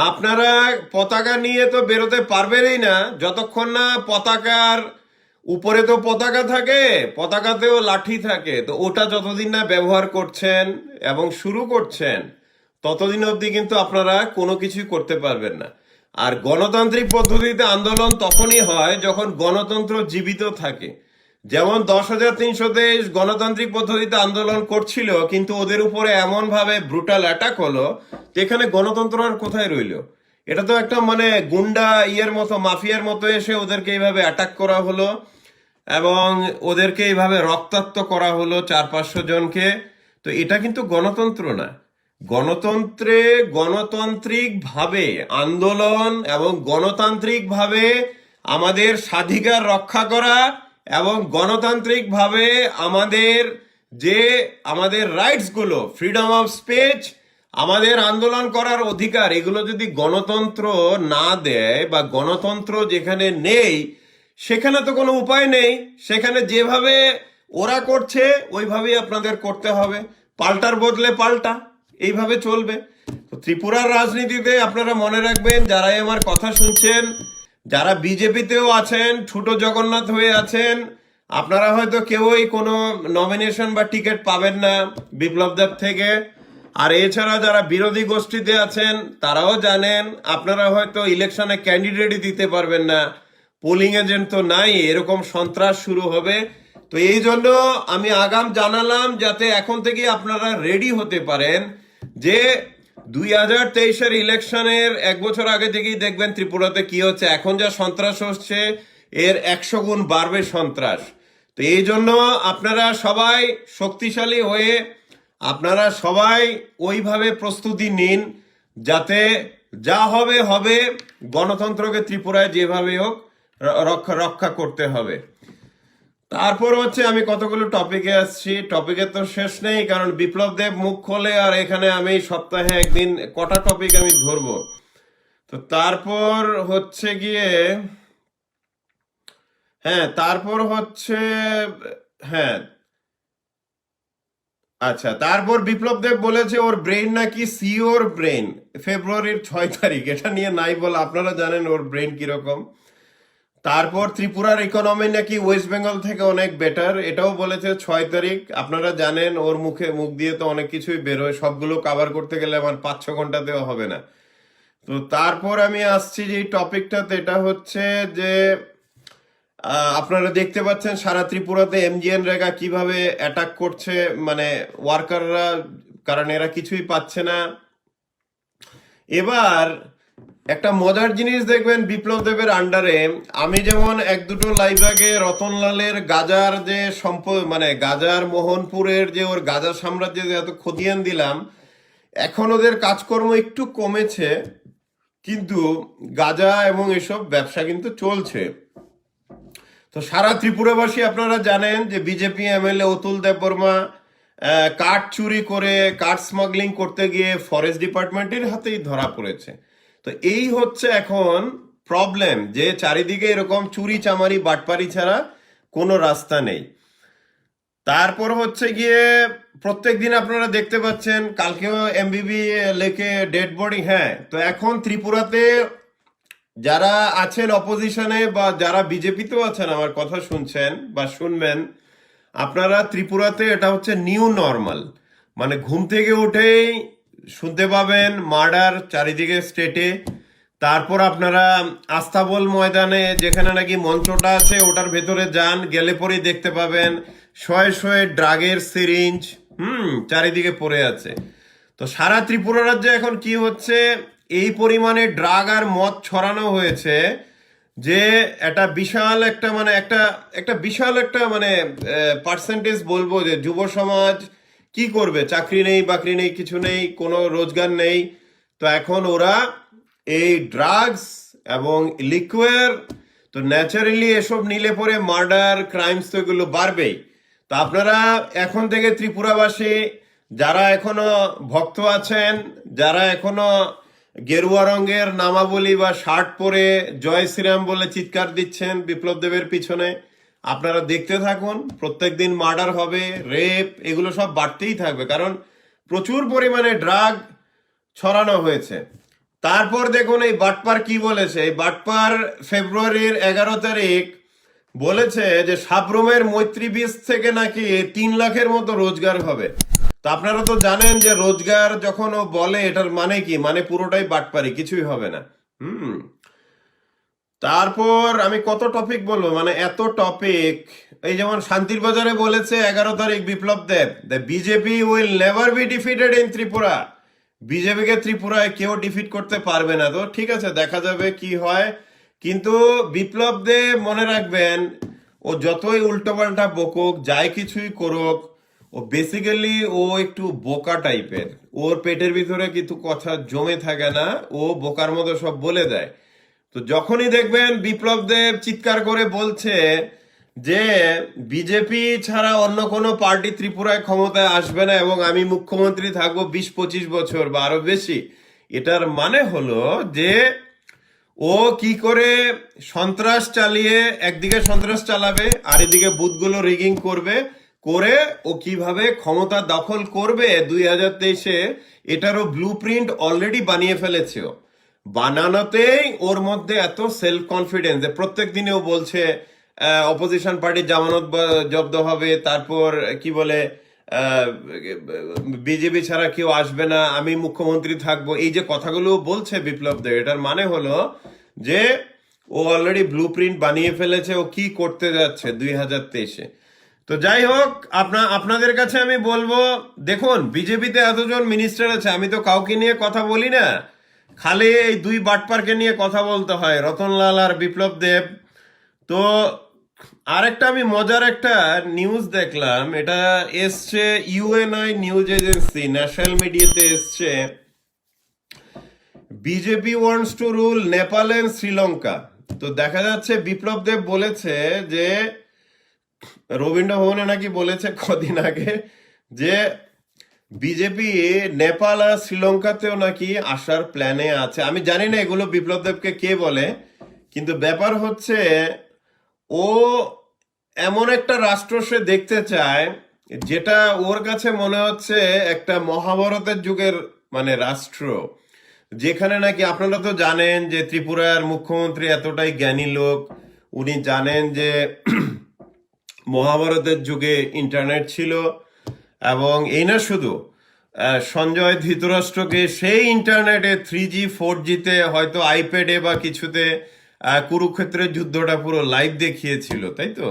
আপনারা পতাকা নিয়ে তো বেরোতে পারবেনই না যতক্ষণ না পতাকার উপরে তো পতাকা থাকে, পতাকাতেও লাঠি থাকে। তো ওটা যতদিন না ব্যবহার করছেন এবং শুরু করছেন, ততদিন অবধি কিন্তু আপনারা কোনো কিছুই করতে পারবেন না। আর গণতান্ত্রিক পদ্ধতিতে আন্দোলন তখনই হয় যখন গণতন্ত্র জীবিত থাকে। যেমন 10,323 গণতান্ত্রিক পদ্ধতিতে আন্দোলন করছিল, কিন্তু ওদের উপরে এমন ভাবে ব্রুটাল অ্যাটাক হলো, যেখানে গণতন্ত্র আর কোথায় রইলো? এটা তো একটা গুন্ডা মতো, মাফিয়ার মতো এসে ওদেরকে এইভাবে অ্যাটাক করা হলো, এবং ওদেরকে এইভাবে রক্তাক্ত করা হলো 400-500 জনকে। তো এটা কিন্তু গণতন্ত্র না। গণতন্ত্রে গণতান্ত্রিক ভাবে আন্দোলন এবং গণতান্ত্রিক ভাবে আমাদের স্বাধিকার রক্ষা করা, এবং গণতান্ত্রিক ভাবে আমাদের রাইটস গুলো, ফ্রিডম অফ স্পিচ, আমাদের আন্দোলন করার অধিকার, এগুলো যদি গণতন্ত্র না দেয়, বা গণতন্ত্র যেখানে নেই সেখানে তো কোনো উপায় নেই। সেখানে যেভাবে ওরা করছে ওইভাবেই আপনাদের করতে হবে, পাল্টার বদলে পাল্টা, এইভাবে চলবে। তো ত্রিপুরার রাজনীতিতে আপনারা মনে রাখবেন, যারাই আমার কথা শুনছেন, যারা বিজেপিতেও আছেন, ছোট জগন্নাথ হয়ে আছেন, আপনারা হয়তো কেউই কোনো নমিনেশন বা টিকিট পাবেন না বিপ্লবদের থেকে। আর এছাড়া যারা বিরোধী গোষ্ঠীতে আছেন তারাও জানেন আপনারা হয়তো ইলেকশনে ক্যান্ডিডেটই দিতে পারবেন না, পোলিং এজেন্ট তো নাই, এরকম সন্ত্রাস শুরু হবে। তো এই জন্য আমি আগাম জানালাম, যাতে এখন থেকে আপনারা রেডি হতে পারেন, যে 2023-এর ইলেকশনের 1 বছর আগে থেকেই দেখবেন ত্রিপুরাতে কি হচ্ছে। এখন যা সন্ত্রাস হচ্ছে, এর 100 গুণ বাড়বে সন্ত্রাস। তো এই জন্য আপনারা সবাই শক্তিশালী হয়ে, আপনারা সবাই ওইভাবে প্রস্তুতি নিন, যাতে যা হবে হবে, গণতন্ত্রকে ত্রিপুরায় যেভাবে হোক রক্ষা করতে হবে। তারপর হচ্ছে আমি কতগুলো টপিকে আসছি, টপিকে তো শেষ নেই, কারণ বিপ্লব দেব মুখ খোলে, আর এখানে আমি সপ্তাহে একদিন কটা টপিক আমি ধরবো। তো তারপর হচ্ছে গিয়ে, হ্যাঁ, আচ্ছা, তারপর বিপ্লব দেব বলেছে ওর ব্রেন নাকি সিওর ব্রেন, ফেব্রুয়ারির 6 তারিখ, এটা নিয়ে নাই বলা, আপনারা জানেন ওর ব্রেন কিরকম। তারপর ত্রিপুরার ইকোনমি নাকি ওয়েস্ট বেঙ্গল থেকে অনেক বেটার, এটাও বলেছে 6 তারিখ। আপনারা জানেন ওর মুখ দিয়ে তো অনেক কিছুই বেরোয়, সবগুলো কভার করতে গেলে আমার 5-6 ঘন্টাতেও হবে না। তো তারপর আমি আসছি যে টপিকটাতে, এটা হচ্ছে যে আপনারা দেখতে পাচ্ছেন সারা ত্রিপুরাতে এমজিএন রেগা কিভাবে অ্যাটাক করছে, ওয়ার্কাররা, কারণ এরা কিছুই পাচ্ছে না। এবার একটা মজার জিনিস দেখবেন বিপ্লব দেবের আন্ডারে, আমি যেমন 1-2 লাইভ আগে রতনলালের গাজার যে সম্পদ, গাজার মোহনপুরের যে ওর গাজা সাম্রাজ্যে যে এত খতিয়ান দিলাম, এখন ওদের কাজকর্ম একটু কমেছে, কিন্তু গাজা এবং এসব ব্যবসা কিন্তু চলছে। তো সারা ত্রিপুরাবাসী আপনারা জানেন যে বিজেপি এমএলএ অতুল দেববর্মা কাঠ চুরি করে, কাঠ স্মাগলিং করতে গিয়ে ফরেস্ট ডিপার্টমেন্টের হাতেই ধরা পড়েছে। তো এই হচ্ছে এখন প্রবলেম, যে চারিদিকে এরকম চুরি চামারি বাটপারি ছাড়া কোনো রাস্তা নেই। তারপর হচ্ছে গিয়ে প্রত্যেকদিন আপনারা দেখতে পাচ্ছেন, কালকেও এমবিবি লেকে ডেড বডি। হ্যাঁ, তো এখন ত্রিপুরাতে যারা আছেন অপোজিশনে, বা যারা বিজেপিতেও আছেন আমার কথা শুনছেন বা শুনবেন, আপনারা ত্রিপুরাতে এটা হচ্ছে নিউ নর্মাল, মানে ঘুম থেকে উঠেই শুনতে পাবেন মার্ডার চারিদিকে স্টেটে। তারপর আপনারা আস্তাবল ময়দানে যেখানে নাকি মঞ্চটা আছে ওটার ভেতরে যান, গেলে পরেই দেখতে পাবেন শয়ে শয়ে ড্রাগের সিরিঞ্জ চারিদিকে পড়ে আছে। তো সারা ত্রিপুরা রাজ্যে এখন কি হচ্ছে, এই পরিমাণে ড্রাগ আর মদ ছড়ানো হয়েছে যে একটা বিশাল একটা মানে একটা একটা বিশাল একটা মানে পার্সেন্টেজ বলবো যে যুব সমাজ কি করবে, চাকরি নেই বাকরি নেই কিছু নেই, কোনো রোজগার নেই। তো এখন ওরা এই ড্রাগস এবং লিকুয়ার, তো ন্যাচারালি এসব নিলে পরে মার্ডার ক্রাইমস তো এগুলো বাড়বেই। তো আপনারা এখন থেকে ত্রিপুরাবাসী যারা এখনো ভক্ত আছেন, যারা এখনো গেরুয়া রঙের নামাবলী বা শার্ট পরে জয় শ্রীরাম বলে চিৎকার দিচ্ছেন বিপ্লব দেবের পিছনে, আপনারা দেখতে থাকুন। প্রত্যেকদিন মার্ডার হবে, রেপ, এগুলো সব বাড়তেই থাকবে, কারণ প্রচুর পরিমাণে ড্রাগ ছড়ানো হয়েছে। তারপর দেখুন এই বাটপার কি বলেছে। এই বাটপার ফেব্রুয়ারির 11 তারিখ বলেছে যে সাবরুমের মৈত্রী বীজ থেকে নাকি 3 লাখের মতো রোজগার হবে। তো আপনারা তো জানেন যে রোজগার যখন ও বলে এটার মানে কি, মানে পুরোটাই বাটপারি, কিছুই হবে না। হুম তারপর আমি কত টপিক বলবো, মানে এত টপিক। এই যেমন শান্তির বাজারে বলেছে 11 তারিখ Biplab Deb, the BJP will never be defeated in Tripura. বিজেপিকে ত্রিপুরায় কেউ ডিফিট করতে পারবে না। তো ঠিক আছে, দেখা যাবে কি হয়। কিন্তু বিপ্লব দেব মনে রাখবেন, ও যতই উল্টোপাল্টা বকুক, যাই কিছুই করুক, ও বেসিক্যালি ও একটু বোকা টাইপের। ওর পেটের ভিতরে কিন্তু কথা জমে থাকে না, ও বোকার মতো সব বলে দেয়। তো যখনই দেখবেন বিপ্লব দেব চিৎকার করে বলছে যে বিজেপি ছাড়া অন্য কোনো পার্টি ত্রিপুরায় ক্ষমতায় আসবে না এবং আমি মুখ্যমন্ত্রী থাকবো 20-25 বছর বা আরো বেশি, এটার মানে হলো যে ও কি করে সন্ত্রাস চালিয়ে, একদিকে সন্ত্রাস চালাবে আর এদিকে বুথগুলো রিগিং করবে, করে ও কিভাবে ক্ষমতা দখল করবে 2023-এ, এটারও ব্লু প্রিন্ট অলরেডি বানিয়ে ফেলেছে ও। বানানোতেই ওর মধ্যে এত সেলফ কনফিডেন্স যে প্রত্যেক দিনে ও বলছে অপোজিশন পার্টির জামানত জব্দ হবে, তারপর কি বলে বিজেপি ছাড়া কেউ আসবে না, আমি মুখ্যমন্ত্রী থাকবো। এই যে কথাগুলো বলছে বিপ্লব দেব, এটার মানে হলো যে ও অলরেডি ব্লু প্রিন্ট বানিয়ে ফেলেছে ও কি করতে যাচ্ছে 2023-এ। তো যাই হোক, আপনাদের কাছে আমি বলবো, দেখুন বিজেপিতে এতজন মিনিস্টার আছে, আমি তো কাউকে নিয়ে কথা বলি না, খালি এই দুই বাটপারকে নিয়ে কথা বলতে হয়, রতনলাল আর বিপ্লব দেব। তো আরেকটা আমি মজার একটা নিউজ দেখলাম, এটা এসছে ইউএনআই নিউজ এজেন্সি, ন্যাশনাল মিডিয়াতে এসছে, BJP wants to rule Nepal and Sri Lanka. তো দেখা যাচ্ছে বিপ্লব দেব বলেছে যে রবীন্দ্র ভবনে নাকি বলেছে কদিন আগে যে বিজেপি নেপাল আর শ্রীলঙ্কাতেও নাকি আসার প্ল্যানে আছে। আমি জানি না এগুলো বিপ্লব দেবকে কে বলে, কিন্তু ব্যাপার হচ্ছে ও এমন একটা রাষ্ট্র সে দেখতে চায় যেটা ওর কাছে মনে হচ্ছে একটা মহাভারতের যুগের মানে রাষ্ট্র, যেখানে নাকি আপনারা তো জানেন যে ত্রিপুরার মুখ্যমন্ত্রী এতটাই জ্ঞানী লোক, উনি জানেন যে মহাভারতের যুগে ইন্টারনেট ছিল, এবং এই না শুধু সঞ্জয় ধৃতরাষ্ট্রকে সেই ইন্টারনেটে 3G 4Gতে হয়তো আইপ্যাডে বা কিছুতে কুরুক্ষেত্রের যুদ্ধটা পুরো লাইভ দেখিয়েছিল, তাই তো।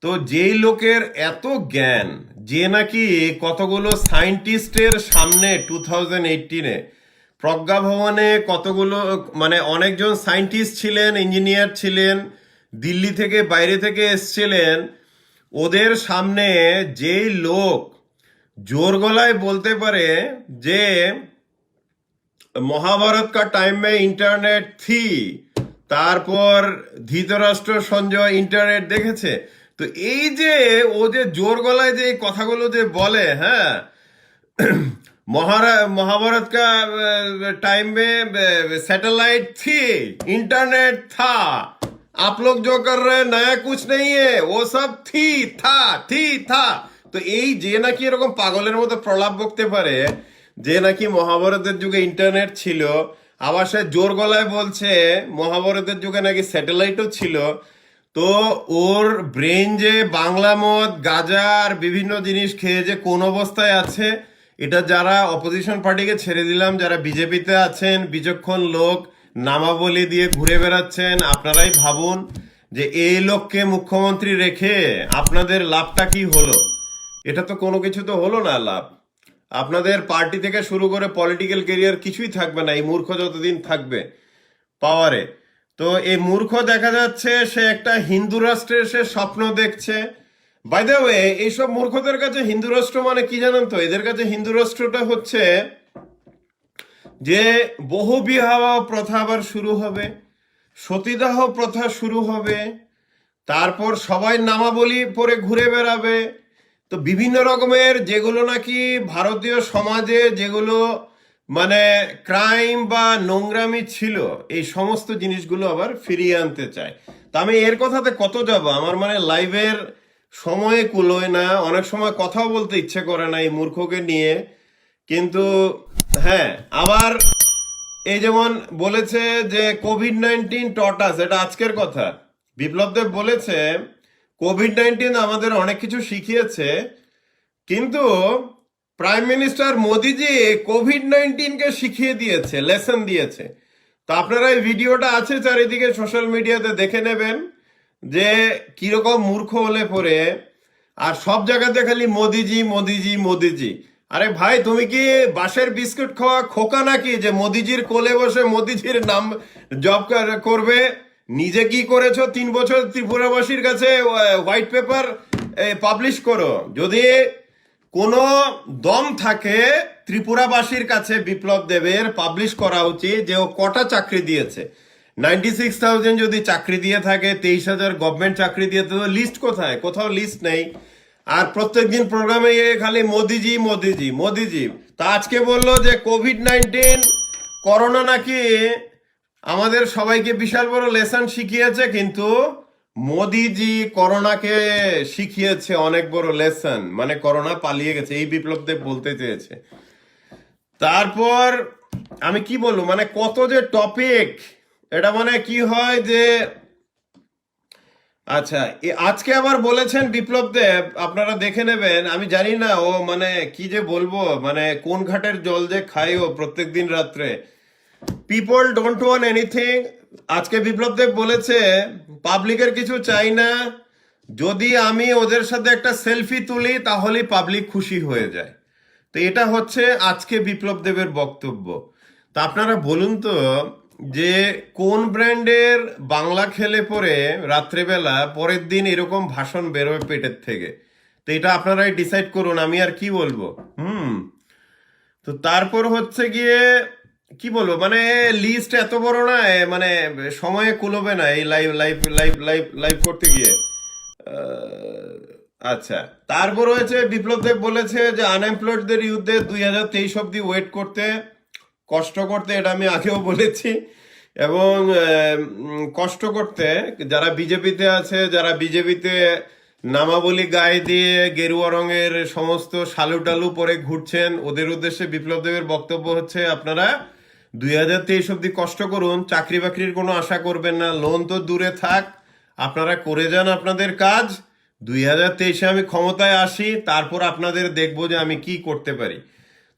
তো যেই লোকের এত জ্ঞান, যে নাকি কতগুলো সায়েন্টিস্টের সামনে 2018-এ প্রজ্ঞা ভবনে কতগুলো মানে অনেকজন সায়েন্টিস্ট ছিলেন, ইঞ্জিনিয়ার ছিলেন, দিল্লি থেকে বাইরে থেকে এসছিলেন, ওদের সামনে যেই লোক জোর গলায় বলতে পারে যে মহাভারত কা টাইম মে ইন্টারনেট থি, তারপর ধৃতরাষ্ট্র সঞ্জয় ইন্টারনেট দেখেছে। তো এই যে ও যে জোর গলায় যে এই কথাগুলো যে বলে, হ্যাঁ, महाभारत का टाइम में सैटेलाइट थी, इंटरनेट था, आप लोग जो कर रहे हैं नया कुछ नहीं है, वो सब থা। তো এই যে নাকি এরকম পাগলের মতো প্রলাপ বকতে পারে যে নাকি মহাভারতের যুগে ইন্টারনেট ছিল, আবার সে জোর গলায় বলছে মহাভারতের যুগে নাকি স্যাটেলাইটও ছিল। তো ওর ব্রেন যে বাংলা মদ গাঁজা আর বিভিন্ন জিনিস খেয়ে যে কোন অবস্থায় আছে, এটা যারা অপোজিশন পার্টিকে ছেড়ে দিলাম, যারা বিজেপিতে আছেন বিচক্ষণ লোক নামাবলী দিয়ে ঘুরে বেড়াচ্ছেন, আপনারাই ভাবুন যে এই লোককে মুখ্যমন্ত্রী রেখে আপনাদের লাভটা কি হলো। এটা তো কোনো কিছু তো হলো না লাভ। আপনাদের পার্টি থেকে শুরু করে পলিটিক্যাল কেরিয়ার কিছুই থাকবে না এই মূর্খ যতদিন থাকবে পাওয়ারে। তো এই মূর্খ দেখা যাচ্ছে সে একটা হিন্দু রাষ্ট্রের সে স্বপ্ন দেখছে। বাই দ্য ওয়ে, এইসব মূর্খদের কাছে হিন্দু রাষ্ট্র মানে কি জানেন তো? এদের কাছে হিন্দু রাষ্ট্রটা হচ্ছে যে বহু বিবাহ প্রথা আবার শুরু হবে, সতীদাহ প্রথা শুরু হবে, তারপর সবাই নামাবলী পরে ঘুরে বেড়াবে। তো বিভিন্ন রকমের যেগুলো নাকি ভারতীয় সমাজে যেগুলো মানে ক্রাইম বা নোংরামি ছিল, এই সমস্ত জিনিসগুলো আবার ফিরিয়ে আনতে চায়। তা আমি এর কথাতে কত যাব, আমার মানে লাইভের সময় কুলোয় না, অনেক সময় কথাও বলতে ইচ্ছে করে না এই মূর্খকে নিয়ে। কিন্তু হ্যাঁ, আবার এই যেমন বলেছে যে কোভিড-19 টট আস, এটা আজকের কথা। বিপ্লব দেব বলেছে কোভিড-19 আমাদের অনেক কিছু শিখিয়েছে, কিন্তু প্রাইম মিনিস্টার মোদিজি কোভিড-19 শিখিয়ে দিয়েছে, লেসন দিয়েছে। তো আপনারা এই ভিডিওটা আছে চারিদিকে সোশ্যাল মিডিয়াতে, দেখে নেবেন যে কিরকম মূর্খ হলে পরে। আর সব জায়গাতে খালি মোদিজি মোদিজি মোদিজি। আরে ভাই, তুমি কি বাঁশের বিস্কুট খাওয়া খোকা নাকি যে মোদিজির কোলে বসে মোদিজির নাম জব করবে? নিজে কি করেছো 3 বছর ত্রিপুরাবাসীর কাছে হোয়াইট পেপার পাবলিশ করো। যদি কোনো দম থাকে ত্রিপুরাবাসীর কাছে বিপ্লব দেবের পাবলিশ করা উচিত যে ও কটা চাকরি দিয়েছে। 96,000 যদি চাকরি দিয়ে থাকে, 23,000 গভর্নমেন্ট চাকরি দিয়ে, তো লিস্ট কোথায়? কোথাও লিস্ট নেই। আর প্রত্যেকদিন প্রোগ্রামে খালি মোদিজি মোদিজি মোদিজি। তা আজকে বললো যে কোভিড-19 করোনা নাকি আমাদের সবাইকে বিশাল বড় লেসন শিখিয়েছে, কিন্তু মোদিজি করোনাকে শিখিয়েছে অনেক বড় লেসন, মানে করোনা পালিয়ে গেছে, এই বিপ্লব দেব বলতে চেয়েছে। তারপর আমি কি বলবো, মানে কত যে টপিক, এটা মানে কি হয় যে আচ্ছা আজকে আবার বলেছেন বিপ্লব দেব, আপনারা দেখে নেবেন। আমি জানি না ও মানে কি যে বলবো, মানে কোন ঘাটের জল যে খায় ও প্রত্যেকদিন রাত্রে। People don't want anything. আজকে বিপ্লব দেব বলেছে পাবলিকের কিছু চাই না, যদি আমি ওদের সাথে একটা সেলফি তুলি তাহলেই পাবলিক খুশি হয়ে যায়। তো এটা হচ্ছে আজকে বিপ্লব দেবের বক্তব্য। তা আপনারা বলুন তো যে কোন ব্র্যান্ডের বাংলা খেলে পরে রাত্রেবেলা পরের দিন এরকম ভাষণ বেরোয় পেটের থেকে? তো এটা আপনারাই ডিসাইড করুন, আমি আর কি বলবো। তো তারপর হচ্ছে গিয়ে কি বলবো, মানে লিস্ট এত বড় না, মানে সময়ে কুলোবে না এই live live live live live করতে গিয়ে। আচ্ছা, তারপর হয়েছে বিপ্লব দেব বলেছে যে আনএমপ্লয়েডদের ইউথে 2023 অব্দি ওয়েট করতে, কষ্ট করতে, এটা আমি আগেও বলেছি। এবং কষ্ট করতে যারা বিজেপিতে আছে, যারা বিজেপিতে নামাবলী গায়ে দিয়ে গেরুয়া রঙের সমস্ত শালু টালু পরে ঘুরছেন, ওদের উদ্দেশ্যে বিপ্লব দেবের বক্তব্য হচ্ছে আপনারা 2023 অব্দি কষ্ট করুন, চাকরি বাকরির কোনো আশা করবেন না, লোন তো দূরে থাক, আপনারা করে যান আপনাদের কাজ। 2023 আমি ক্ষমতায় আসি, তারপর আপনাদের দেখবো যে আমি কি করতে পারি।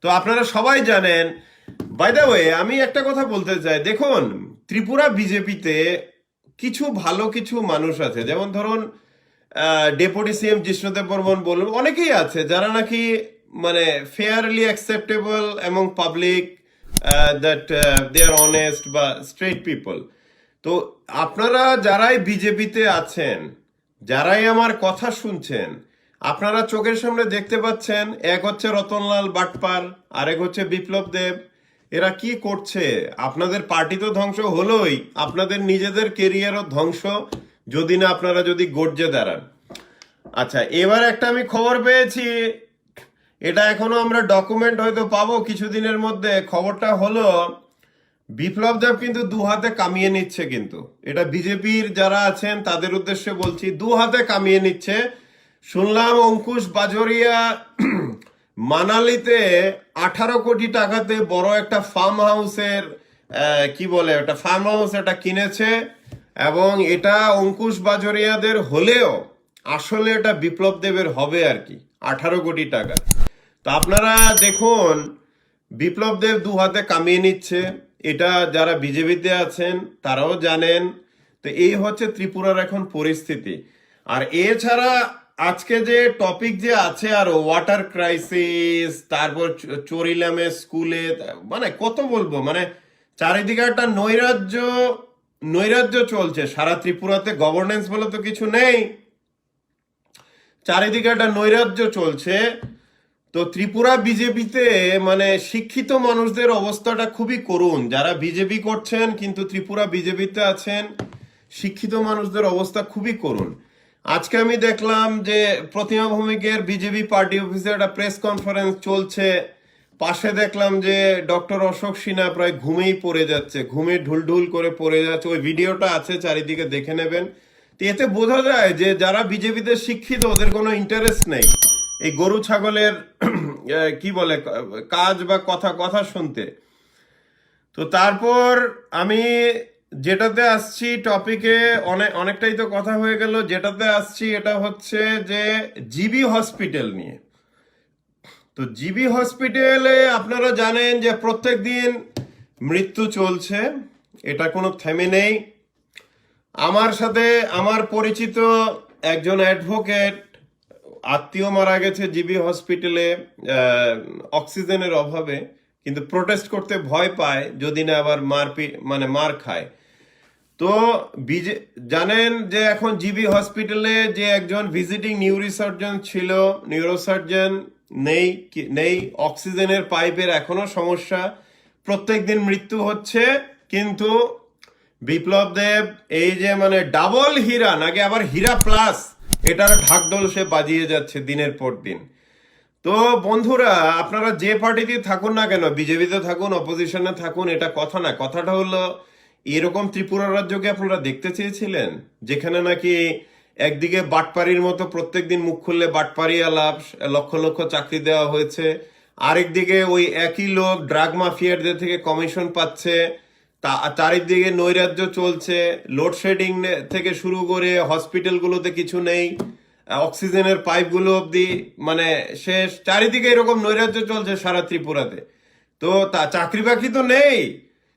তো আপনারা সবাই জানেন। বাই দ্য ওয়ে, আমি একটা কথা বলতে চাই, দেখুন ত্রিপুরা বিজেপিতে কিছু ভালো কিছু মানুষ আছে, যেমন ধরুন ডেপুটি সিএম জিষ্ণুদেব বর্মন বলুন, অনেকেই আছে যারা নাকি মানে ফেয়ারলি অ্যাকসেপ্টেবল এবং public that they are honest বা স্ট্রেট পিপল। তো আপনারা যারাই বিজেপিতে আছেন, যারাই আমার কথা শুনছেন, আপনারা চোখের সামনে দেখতে পাচ্ছেন, এক হচ্ছে রতনলাল বাটপার, আরেক হচ্ছে বিপ্লব দেব। এরা কি করছে? আপনাদের পার্টি তো ধ্বংস হলোই, আপনাদের নিজেদের কেরিয়ারও ধ্বংস, যদি না আপনারা যদি গর্জে দাঁড়ান। আচ্ছা, এবার একটা আমি খবর পেয়েছি, এটা এখনো আমরা ডকুমেন্ট হয়তো পাবো কিছুদিনের মধ্যে। খবরটা হলো বিপ্লব দেব কিন্তু 2 হাতে কামিয়ে নিচ্ছে, কিন্তু এটা বিজেপির যারা আছেন তাদের উদ্দেশ্যে বলছি, 2 হাতে কামিয়ে নিচ্ছে। শুনলাম অঙ্কুশ বাজোরিয়া মানালিতে 18 কোটি টাকাতে বড় একটা ফার্ম হাউসের কি বলে, একটা ফার্ম হাউস এটা কিনেছে, এবং এটা অঙ্কুশ বাজরিয়াদের হলেও আসলে এটা বিপ্লব দেবের হবে আর কি, 18 কোটি টাকা। তো আপনারা দেখুন, বিপ্লব দেব দু হাতে কামিয়ে নিচ্ছে, এটা যারা বিজেপিতে আছেন তারাও জানেন। তো এই হচ্ছে ত্রিপুরার এখন পরিস্থিতি। আর এছাড়া আজকে যে টপিক যে আছে আর ওয়াটার ক্রাইসিস, তারপর চরিলামে স্কুলে, মানে কত বলবো, মানে চারিদিকে একটা নৈরাজ্য নৈরাজ্য চলছে সারা ত্রিপুরাতে। গভর্নেন্স বলে তো কিছু নেই, চারিদিকে একটা নৈরাজ্য চলছে। তো ত্রিপুরা বিজেপিতে মানে শিক্ষিত মানুষদের অবস্থাটা খুবই করুণ। যারা বিজেপি করছেন কিন্তু ত্রিপুরা বিজেপিতে আছেন, শিক্ষিত মানুষদের অবস্থা খুবই করুণ। আজকে আমি দেখলাম যে প্রতিমা ভৌমিকের বিজেপি পার্টি অফিসে একটা প্রেস কনফারেন্স চলছে, পাশে দেখলাম যে ডক্টর অশোক সিনহা প্রায় ঘুমেই পড়ে যাচ্ছে, ঘুমে ঢুলঢুল করে পড়ে যাচ্ছে। ওই ভিডিওটা আছে, চারিদিকে দেখে নেবেন। তো এতে বোঝা যায় যে যারা বিজেপিতে শিক্ষিত ওদের কোনো ইন্টারেস্ট নেই এই গরু ছাগলের কি বলে কাজ বা কথা কথা শুনতে। তো তারপর আমি যেটাতে আসছি টপিকে, অনেকটাই তো কথা হয়ে গেল। যেটাতে আসছি এটা হচ্ছে যে জিবি হসপিটাল নিয়ে। তো জিবি হসপিটালে আপনারা জানেন যে প্রত্যেক দিন মৃত্যু চলছে, এটা কোনো থেমে নেই। আমার সাথে আমার পরিচিত একজন অ্যাডভোকেট আত্মীয় মারা গেছে জিবি হসপিটালে অক্সিজেনের অভাবে, কিন্তু প্রোটেস্ট করতে ভয় পায় যদি না আবার মার খায়। তো জানেন যে এখন জিবি হসপিটালে যে একজন ভিজিটিং নিউরোসার্জন ছিল, নিউরোসার্জন নেই, অক্সিজেনের পাইপের এখনো সমস্যা, প্রত্যেক দিন মৃত্যু হচ্ছে। কিন্তু বিপ্লব দেব এই যে মানে ডাবল হীরা নাকি আবার হীরা প্লাস, এটার ঢাকঢোল সে বাজিয়ে যাচ্ছে দিনের পর দিন। তো বন্ধুরা, আপনারা যে পার্টিতে থাকুন না কেন, বিজেপিতে থাকুন, অপোজিশনে থাকুন, এটা কথা না। কথাটা হলো এরকম ত্রিপুরা রাজ্যকে আপনারা দেখতে চেয়েছিলেন, যেখানে নাকি একদিকে বাটপাড়ির মতো প্রত্যেকদিন মুখ খুললে বাটপাড়ি আলাপ, লক্ষ লক্ষ চাকরি দেওয়া হয়েছে, আরেকদিকে ওই একই লোক ড্রাগ মাফিয়ারদের থেকে কমিশন পাচ্ছে, চারিদিকে নৈরাজ্য চলছে, লোডশেডিং থেকে শুরু করে হসপিটালগুলোতে কিছু নেই, অক্সিজেনের পাইপগুলো অব্দি মানে শেষ, চারিদিকে এরকম নৈরাজ্য চলছে সারা ত্রিপুরাতে। তো চাকরি বাকরি তো নেই।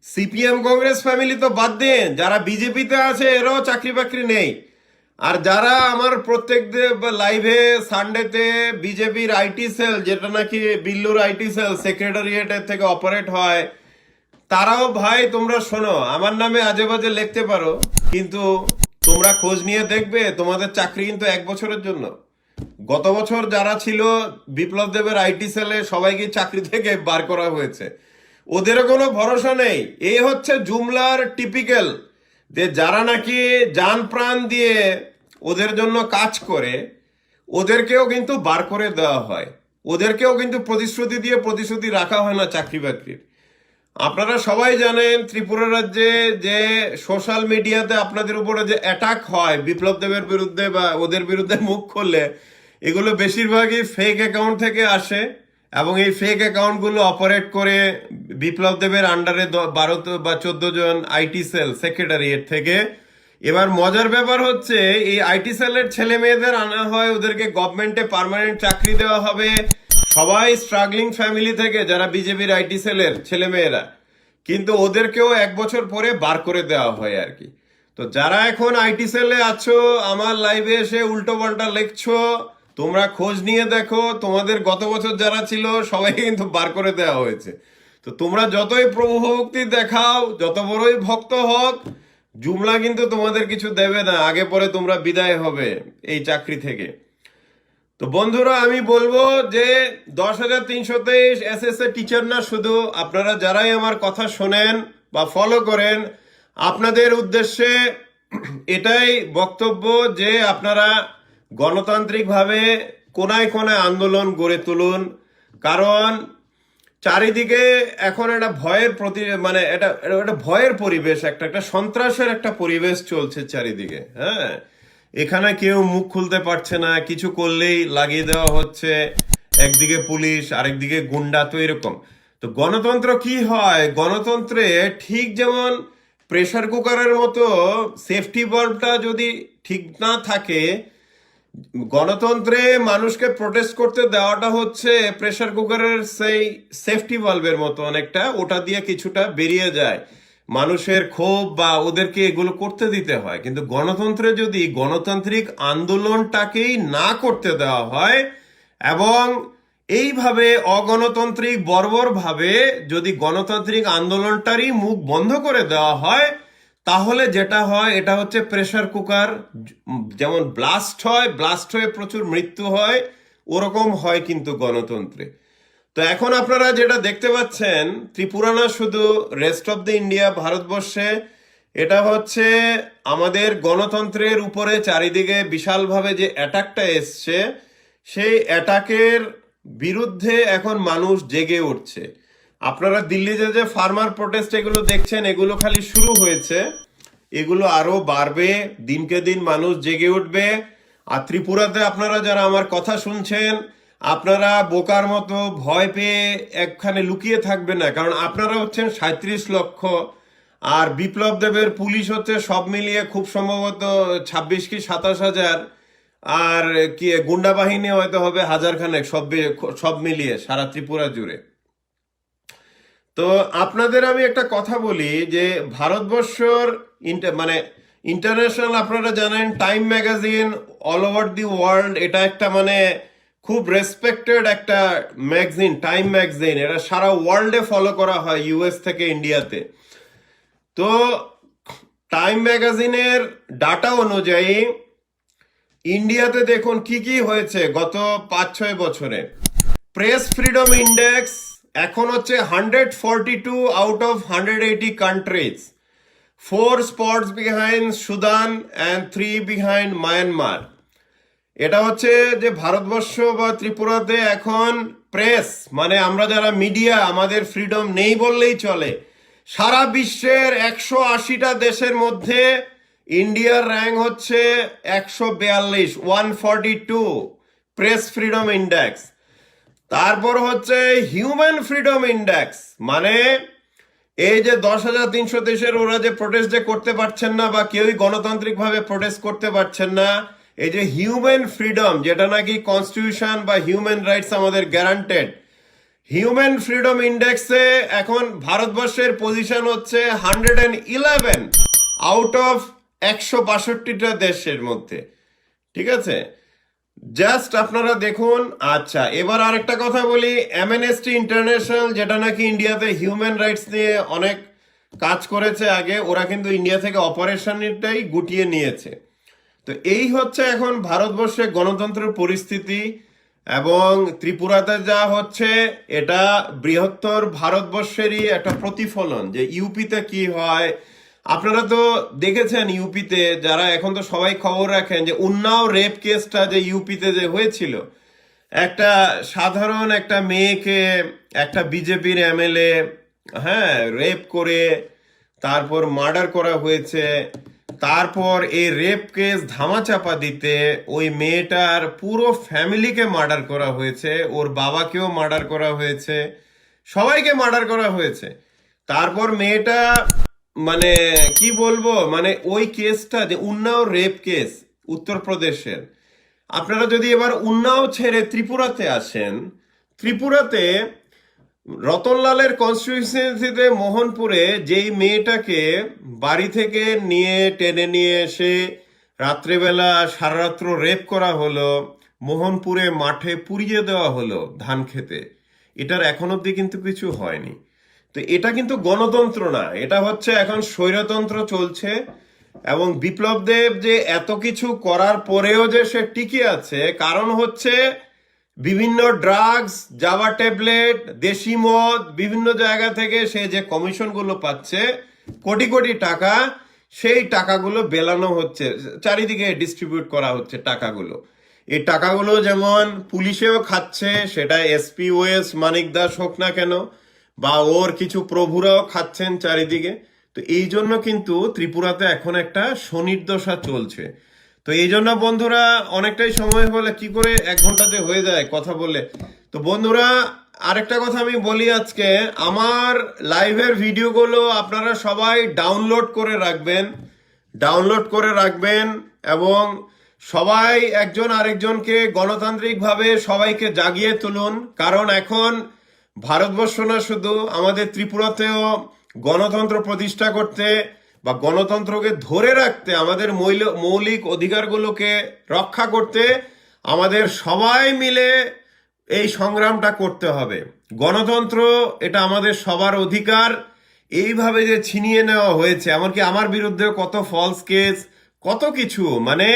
সিপিএম কংগ্রেস ফ্যামিলি তো বাদ দেন, যারা বিজেপিতে আছে এরাও চাকরি বাকরি নেই। আর যারা আমার প্রত্যেক লাইভে সানডেতে বিজেপির আইটি সেল, যেটা নাকি বিল্লুর আইটি সেল সেক্রেটারিয়েটের থেকে অপারেট হয়, তারাও ভাই তোমরা শোনো, আমার নামে আজে বাজে লিখতে পারো, কিন্তু তোমরা খোঁজ নিয়ে দেখবে তোমাদের চাকরি কিন্তু 1 বছরের জন্য। গত বছর যারা ছিল বিপ্লব দেবের আইটি সেলে সবাইকে চাকরি থেকে বার করা হয়েছে, ওদের কোনো ভরসা নেই। এই হচ্ছে জুমলার টিপিক্যাল, যে যারা নাকি জান প্রাণ দিয়ে ওদের জন্য কাজ করে ওদেরকেও কিন্তু বার করে দেওয়া হয়, ওদেরকেও কিন্তু প্রতিশ্রুতি দিয়ে প্রতিশ্রুতি রাখা হয় না চাকরি বাকরির। আপনারা সবাই জানেন ত্রিপুরা রাজ্যে যে সোশ্যাল মিডিয়াতে আপনাদের উপরে যে অ্যাটাক হয় বিপ্লব দেবের বিরুদ্ধে বা ওদের বিরুদ্ধে মুখ খুললে, এগুলো বেশিরভাগই ফেক অ্যাকাউন্ট থেকে আসে, এবং এই ফেক অ্যাকাউন্টগুলো অপারেট করে বিপ্লব দেবের আন্ডারে 12 বা 14 জন আইটি সেল সেক্রেটারিয়েট থেকে। এবার মজার ব্যাপার হচ্ছে এই আইটি সেলের ছেলে মেয়েদের আনা হয়, ওদেরকে গভর্নমেন্টে পার্মানেন্ট চাকরি দেওয়া হবে, সবাই স্ট্রাগলিং ফ্যামিলি থেকে যারা বিজেপির আইটি সেলের ছেলে মেয়েরা, কিন্তু ওদেরকেও 1 বছর পরে বার করে দেওয়া হয় আর কি। তো যারা এখন আইটি সেলে আছো, আমার লাইভে এসে উল্টো পাল্টা লিখছো, তোমরা খোঁজ নিয়ে দেখো, তোমাদের গত বছর যারা ছিল সবাই কিন্তু বার করে দেওয়া হয়েছে। তো তোমরা যতই প্রভু ভক্তি দেখাও, যত বড়ই ভক্ত হোক, জুমলা কিন্তু তোমাদের কিছু দেবে না, আগে পরে তোমরা বিদায় হবে এই চাকরি থেকে। তো বন্ধুরা, আমি বলবো যে 10,323 এসএসএ টিচার না শুধু, আপনারা যারাই আমার কথা শোনেন বা ফলো করেন, আপনাদের উদ্দেশ্যে এটাই বক্তব্য যে আপনারা গণতান্ত্রিকভাবে কোনায় কোনায় আন্দোলন গড়ে তুলুন। কারণ চারিদিকে এখন একটা ভয়ের মানে এটা ভয়ের পরিবেশ, একটা সন্ত্রাসের একটা পরিবেশ চলছে চারিদিকে। হ্যাঁ, এখানে কেউ মুখ খুলতে পারছে না, কিছু করলেই লাগিয়ে দেওয়া হচ্ছে, একদিকে পুলিশ আরেকদিকে গুন্ডা। তো এরকম। তো গণতন্ত্র কি হয়, গণতন্ত্রে ঠিক যেমন প্রেসার কুকারের মতো সেফটি ভালভটা যদি ঠিক না থাকে, গণতন্ত্রে মানুষকে প্রোটেস্ট করতে দেওয়াটা হচ্ছে প্রেসার কুকারের সেই সেফটি ভালভের মতো, অনেকটা ওটা দিয়ে কিছুটা বেরিয়ে যায়, মানুষের ক্ষোভ বা ওদেরকে এগুলো করতে দিতে হয়। কিন্তু গণতন্ত্রে যদি গণতান্ত্রিক আন্দোলনটাকেই না করতে দেওয়া হয় এবং এইভাবে অগণতান্ত্রিক বর্বরভাবে যদি গণতান্ত্রিক আন্দোলনটারই মুখ বন্ধ করে দেওয়া হয়, তাহলে যেটা হয় এটা হচ্ছে প্রেসার কুকার, যেমন ব্লাস্ট হয়ে প্রচুর মৃত্যু হয়, ওরকম হয় কিন্তু গণতন্ত্রে। তো এখন আপনারা যেটা দেখতে পাচ্ছেন, ত্রিপুরা না শুধু, রেস্ট অফ দ্য ইন্ডিয়া, ভারতবর্ষে এটা হচ্ছে আমাদের গণতন্ত্রের উপরে চারিদিকে বিশালভাবে যে অ্যাটাকটা এসছে, সেই অ্যাটাকের বিরুদ্ধে এখন মানুষ জেগে উঠছে। আপনারা দিল্লিতে যে ফার্মার প্রোটেস্ট এগুলো দেখছেন, এগুলো খালি শুরু হয়েছে, এগুলো আরো বাড়বে, দিনকে দিন মানুষ জেগে উঠবে। আর ত্রিপুরাতে আপনারা যারা আমার কথা শুনছেন, আপনারা বোকার মতো ভয় পেয়ে একখানে লুকিয়ে থাকবেন না, কারণ আপনারা হচ্ছেন 37 লক্ষ, আর বিপ্লব দেবের পুলিশ হচ্ছে সব মিলিয়ে খুব সম্ভবত 26 কি 27,000, আর কি গুন্ডা বাহিনী হয়তো হবে 1000 খানেক, সব মিলিয়ে সারা ত্রিপুরা জুড়ে। তো আপনাদের আমি একটা কথা বলি যে ভারতবর্ষর মানে ইন্টারন্যাশনাল, আপনারা জানেন time magazine all over the world, এটা একটা মানে খুব রেসপেক্টেড একটা ম্যাগাজিন, টাইম ম্যাগাজিন, এটা সারা ওয়ার্ল্ডে ফলো করা হয়, ইউএস থেকে ইন্ডিয়াতে। তো টাইম ম্যাগাজিনের ডাটা অনুযায়ী ইন্ডিয়াতে দেখুন কি কি হয়েছে গত 5-6 বছরে। প্রেস ফ্রিডম ইন্ডেক্স এখন হচ্ছে 142 out of 180 countries, 4 spots behind Sudan and 3 behind Myanmar. এটা হচ্ছে যে ভারতবর্ষ বা ত্রিপুরাতে এখন প্রেস, মানে আমরা যারা মিডিয়া, আমাদের ফ্রিডম নেই বললেই চলে। সারা বিশ্বের 180টা দেশের মধ্যে ইন্ডিয়ার র্যাঙ্ক হচ্ছে 142, 142 প্রেস ফ্রিডম ইন্ডেক্স। তারপর হচ্ছে হিউম্যান ফ্রিডম ইন্ডেক্স, মানে এই যে 10,300 দেশের ওরা যে প্রোটেস্ট যে করতে পারছেন না বা কেউই গণতান্ত্রিকভাবে প্রোটেস্ট করতে পারছেন না, এই যে হিউম্যান ফ্রিডম, যেটা নাকি কনস্টিটিউশন বা হিউম্যান রাইটস আমাদের গ্যারান্টেড, হিউম্যান ফ্রিডম ইন্ডেক্সে এখন ভারতবর্ষের পজিশন হচ্ছে 111 আউট অফ 162টা দেশের মধ্যে। ঠিক আছে, জাস্ট আপনারা দেখুন। আচ্ছা, এবার আরেকটা কথা বলি, অ্যামনেস্টি ইন্টারন্যাশনাল, যেটা নাকি ইন্ডিয়াতে হিউম্যান রাইটস নিয়ে অনেক কাজ করেছে আগে, ওরা কিন্তু ইন্ডিয়া থেকে অপারেশনটাই গুটিয়ে নিয়েছে। তো এই হচ্ছে এখন ভারতবর্ষে গণতন্ত্রের পরিস্থিতি, এবং ত্রিপুরাতে যা হচ্ছে এটা বৃহত্তর ভারতবর্ষেরই একটা প্রতিফলন, যে ইউপিতে কি হয়। আপনারা তো দেখেছেন ইউপিতে, যারা এখন তো সবাই খবর রাখেন, যে উন্নাও রেপ কেসটা যে ইউপিতে যে হয়েছিল, একটা সাধারণ একটা মেয়েকে একটা বিজেপির এমএলএ রেপ করে তারপর মার্ডার করা হয়েছে। তারপর এই রেপ কেস ধামাচাপা দিতে ওই মেয়েটার পুরো ফ্যামিলিকে মার্ডার করা হয়েছে, ওর বাবাকেও মার্ডার করা হয়েছে, সবাইকে মার্ডার করা হয়েছে। তারপর মেয়েটা, মানে কি বলবো, মানে ওই কেসটা যে উন্নাও রেপ কেস উত্তরপ্রদেশের, আপনারা যদি এবার উন্নাও ছেড়ে ত্রিপুরাতে আসেন, ত্রিপুরাতে রতনলালের কনস্টিটিউয়েন্সিতে মোহনপুরে যেই মেয়েটাকে বাড়ি থেকে টেনে নিয়ে এসে রাত্রেবেলা সারারাত্র রেপ করা হলো, মোহনপুরে মাঠে পুড়িয়ে দেওয়া হলো ধান খেতে, এটার এখন অব্দি কিন্তু কিছু হয়নি। তো এটা কিন্তু গণতন্ত্র না, এটা হচ্ছে এখন স্বৈরতন্ত্র চলছে। এবং বিপ্লব দেব যে এত কিছু করার পরেও যে সে টিকে আছে, কারণ হচ্ছে বিভিন্ন ড্রাগস, জাভা ট্যাবলেট, দেশি মদ, বিভিন্ন জায়গা থেকে সে যে কমিশনগুলো পাচ্ছে কোটি কোটি টাকা, সেই টাকাগুলো বেলানো হচ্ছে, চারিদিকে ডিস্ট্রিবিউট করা হচ্ছে টাকাগুলো। এই টাকাগুলো যেমন পুলিশেও খাচ্ছে, সেটা এসপি ওএস মানিক দাস হোক না কেন, বা ওর কিছু প্রভুরাও খাচ্ছেন চারিদিকে। তো এই জন্য কিন্তু ত্রিপুরাতে এখন একটা স্বনির্দশা চলছে। তো এই জন্য বন্ধুরা অনেকটাই সময় হলে কি করে 1 ঘন্টাতে হয়ে যায় কথা বলে। তো বন্ধুরা আরেকটা কথা আমি বলি, আজকে আমার লাইভের ভিডিওগুলো আপনারা সবাই ডাউনলোড করে রাখবেন এবং সবাই একজন আরেকজনকে গণতান্ত্রিকভাবে সবাইকে জাগিয়ে তুলুন। কারণ এখন ভারতবর্ষ না, শুধু আমাদের ত্রিপুরাতেও গণতন্ত্র প্রতিষ্ঠা করতে বা গণতন্ত্রকে ধরে রাখতে, আমাদের মৌলিক অধিকারগুলোকে রক্ষা করতে আমাদের সবাই মিলে এই সংগ্রামটা করতে হবে। গণতন্ত্র এটা আমাদের সবার অধিকার। এইভাবে যে ছিনিয়ে নেওয়া হয়েছে, এমনকি আমার বিরুদ্ধে কত ফলস কেস, কত কিছু, মানে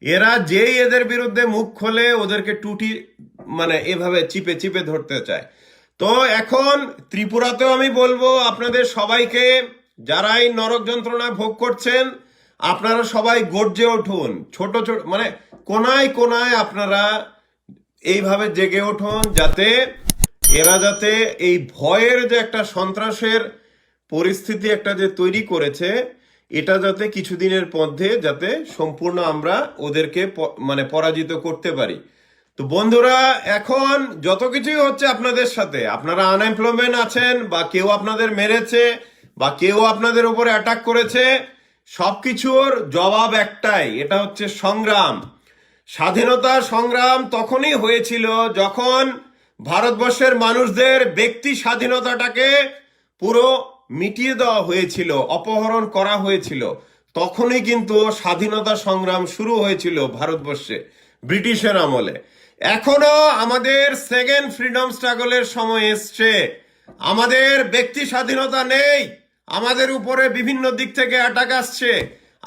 এরা যেই এদের বিরুদ্ধে মুখ খোলে ওদেরকে টুটি মানে এভাবে চিপে চিপে ধরতে চায়। তো এখন ত্রিপুরাতেও আমি বলবো আপনাদের সবাইকে, যারা এই নরক যন্ত্রণা ভোগ করছেন, আপনারা সবাই গর্জে উঠুন। ছোট ছোট মানে কোনায় কোনায় আপনারা এইভাবে জেগে উঠুন, যাতে যাতে এই ভয়ের যে একটা সন্ত্রাসের পরিস্থিতি একটা যে তৈরি করেছে, এটা যাতে কিছুদিনের মধ্যে যাতে সম্পূর্ণ আমরা ওদেরকে মানে পরাজিত করতে পারি। তো বন্ধুরা এখন যত কিছুই হচ্ছে আপনাদের সাথে, আপনারা আনএমপ্লয়মেন্ট আছেন বা কেউ আপনাদের মেরেছে বা কেউ আপনাদের উপরে অ্যাটাক করেছে, সবকিছুর জবাব একটাই, এটা হচ্ছে সংগ্রাম। স্বাধীনতা সংগ্রাম তখনই হয়েছিল যখন ভারতবর্ষের মানুষদের ব্যক্তি স্বাধীনতাটাকে পুরো মিটিয়ে দেওয়া হয়েছিল, অপহরণ করা হয়েছিল। তখনই কিন্তু স্বাধীনতা সংগ্রাম শুরু হয়েছিল ভারতবর্ষে ব্রিটিশের আমলে। এখনো আমাদের সেকেন্ড ফ্রিডম স্ট্রাগলের সময় এসছে। আমাদের ব্যক্তি স্বাধীনতা নেই, আমাদের উপরে বিভিন্ন দিক থেকে অ্যাটাক আসছে।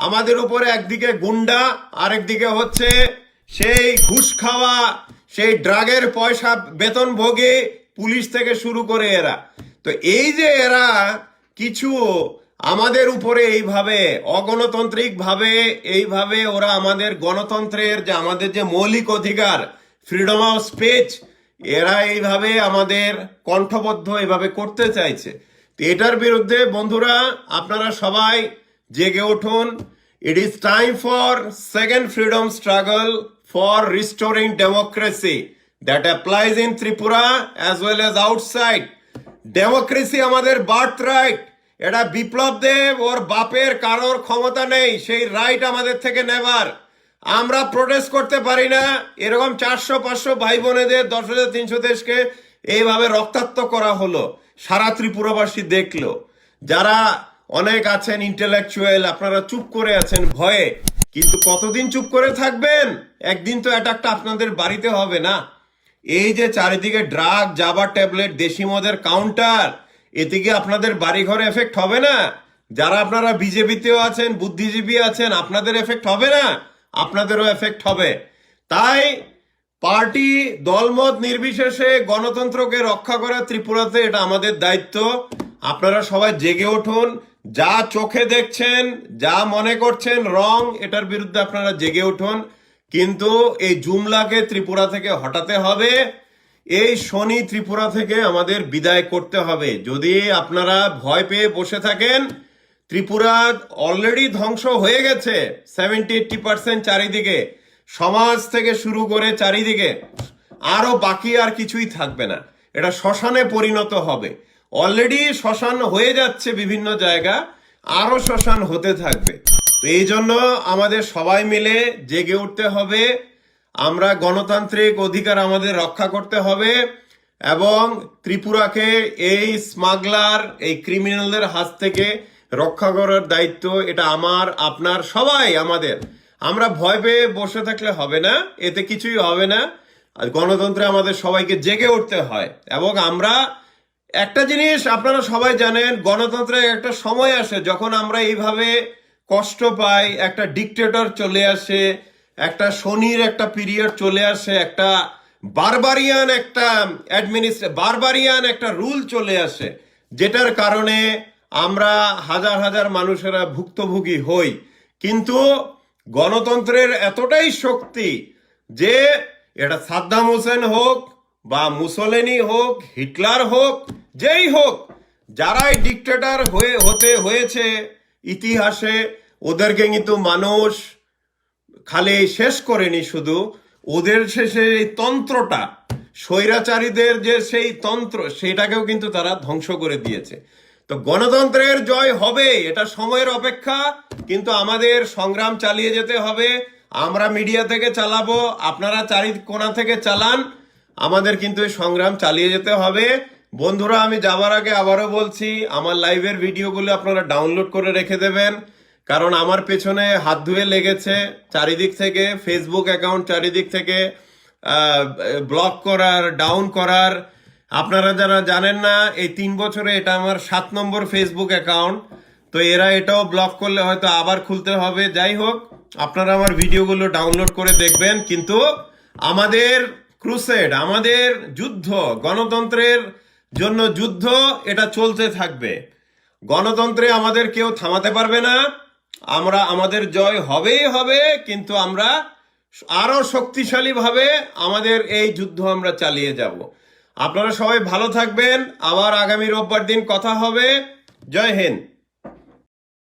আমাদের উপরে একদিকে গুন্ডা, আরেকদিকে হচ্ছে সেই ঘুষ খাওয়া, সেই ড্রাগের পয়সা বেতনভোগী পুলিশ থেকে শুরু করে এরা। তো এই যে এরা কিছু আমাদের উপরে এইভাবে অগণতান্ত্রিক ভাবে এইভাবে ওরা আমাদের গণতন্ত্রের যে আমাদের যে মৌলিক অধিকার, ফ্রিডম অফ স্পিচ, এরা এইভাবে আমাদের কণ্ঠবদ্ধ এইভাবে করতে চাইছে। তো এটার বিরুদ্ধে বন্ধুরা আপনারা সবাই জেগে উঠুন। It is time for second freedom struggle for restoring democracy that applies in Tripura as well as outside. Democracy আমাদের বার্থ রাইট। এটা বিপ্লব দেব ওর বাপের কারোর ক্ষমতা নেই সেই রাইট আমাদের থেকে নেবার। আমরা প্রোটেস্ট করতে পারি না। এরকম 400-500 ভাই বোনেদের 10,300 দেশকে এইভাবে রক্তাক্ত করা হলো, সারা ত্রিপুরাবাসী দেখলো। যারা অনেক আছেন ইন্টেলেকচুয়াল, আপনারা চুপ করে আছেন ভয়ে, কিন্তু কতদিন চুপ করে থাকবেন? একদিন তো অ্যাটাকটা আপনাদের বাড়িতে হবে না? এই যে চারিদিকে ড্রাগ, জাবা ট্যাবলেট, দেশি মদের কাউন্টার, এতে কি আপনাদের বাড়ি ঘরে এফেক্ট হবে না? যারা আপনারা বিজেপিতেও আছেন, বুদ্ধিজীবী আছেন, আপনাদের এফেক্ট হবে না? আপনাদেরও এফেক্ট হবে। তাই পার্টি দলমত নির্বিশেষে গণতন্ত্রকে রক্ষা করা ত্রিপুরাতে এটা আমাদের দায়িত্ব। আপনারা সবাই জেগে উঠুন। যা চোখে দেখছেন, যা মনে করছেন রং, এটার বিরুদ্ধে আপনারা জেগে উঠুন। কিন্তু এই জুমলাকে ত্রিপুরা থেকে হটাতে হবে। এই শনি ত্রিপুরা থেকে আমাদের বিদায় করতে হবে। যদি আপনারা ভয় পেয়ে বসে থাকেন, ত্রিপুরা অলরেডি ধ্বংস হয়ে গেছে 70-80% চারিদিকে, সমাজ থেকে শুরু করে চারিদিকে। আরো বাকি আর কিছুই থাকবে না, এটা শ্মশানে পরিণত হবে। অলরেডি শ্মশান হয়ে যাচ্ছে বিভিন্ন জায়গা, আরো শ্মশান হতে থাকবে। তো এই জন্য আমাদের সবাই মিলে জেগে উঠতে হবে। আমরা গণতান্ত্রিক অধিকার আমাদের রক্ষা করতে হবে এবং ত্রিপুরাকে এই স্মাগলার, এই ক্রিমিনালদের হাত থেকে রক্ষা করার দায়িত্ব এটা আমার, আপনার, সবাই আমাদের। আমরা ভয় পেয়ে বসে থাকলে হবে না, এতে কিছুই হবে না। আর গণতন্ত্রে আমাদের সবাইকে জেগে উঠতে হয়। এবং আমরা একটা জিনিস আপনারা সবাই জানেন, গণতন্ত্রে একটা সময় আসে যখন আমরা এইভাবে কষ্ট পাই, একটা ডিকটেটর চলে আসে, একটা শনির একটা পিরিয়ড চলে আসে, একটা বারবারিয়ান একটা রুল চলে আসে, যেটার কারণে আমরা হাজার হাজার মানুষেরা ভুক্তভোগী হই। কিন্তু গণতন্ত্রের এতটাই শক্তি যে এটা সাদ্দাম হোসেন হোক বা মুসোলিনি হোক, হিটলার হোক, যেই হোক, যারাই ডিকটেটর হয়েছে ইতিহাসে, ওদেরকে কিন্তু মানুষ খালি শেষ করেনি, শুধু ওদের শেষে এই তন্ত্রটা, স্বৈরাচারীদের যে সেই তন্ত্র, সেটাকেও কিন্তু তারা ধ্বংস করে দিয়েছে। তো গণতন্ত্রের জয় হবে, এটা সময়ের অপেক্ষা, কিন্তু আমাদের সংগ্রাম চালিয়ে যেতে হবে। আমরা মিডিয়া থেকে চালাবো, আপনারা চারি কোণা থেকে চালান, আমাদের কিন্তু এই সংগ্রাম চালিয়ে যেতে হবে। বন্ধুরা, আমি যাবার আগে আবারও বলছি, আমার লাইভের ভিডিওগুলো আপনারা ডাউনলোড করে রেখে দেবেন, কারণ আমার পেছনে হাত ধুয়ে লেগেছে চারিদিক থেকে, ফেসবুক অ্যাকাউন্ট চারিদিক থেকে ব্লক করার, ডাউন করার। আপনারা যারা জানেন না, এই 3 বছরে এটা আমার 7 নম্বর ফেসবুক অ্যাকাউন্ট। তো এরা এটাও ব্লক করলে হয়তো আবার খুলতে হবে। যাই হোক, আপনারা আমার ভিডিওগুলো ডাউনলোড করে দেখবেন, কিন্তু আমাদের ক্রুসেড, আমাদের যুদ্ধ, গণতন্ত্রের জন্য যুদ্ধ, এটা চলতে থাকবে। গণতন্ত্রে আমাদের কেউ থামাতে পারবে না। আমাদের জয় হবেই হবে, কিন্তু আমরা আরো শক্তিশালীভাবে আমাদের এই যুদ্ধ আমরা চালিয়ে যাব। আপনারা সবাই ভালো থাকবেন, আবার আগামী রোববার দিন কথা হবে। জয় হিন্দ।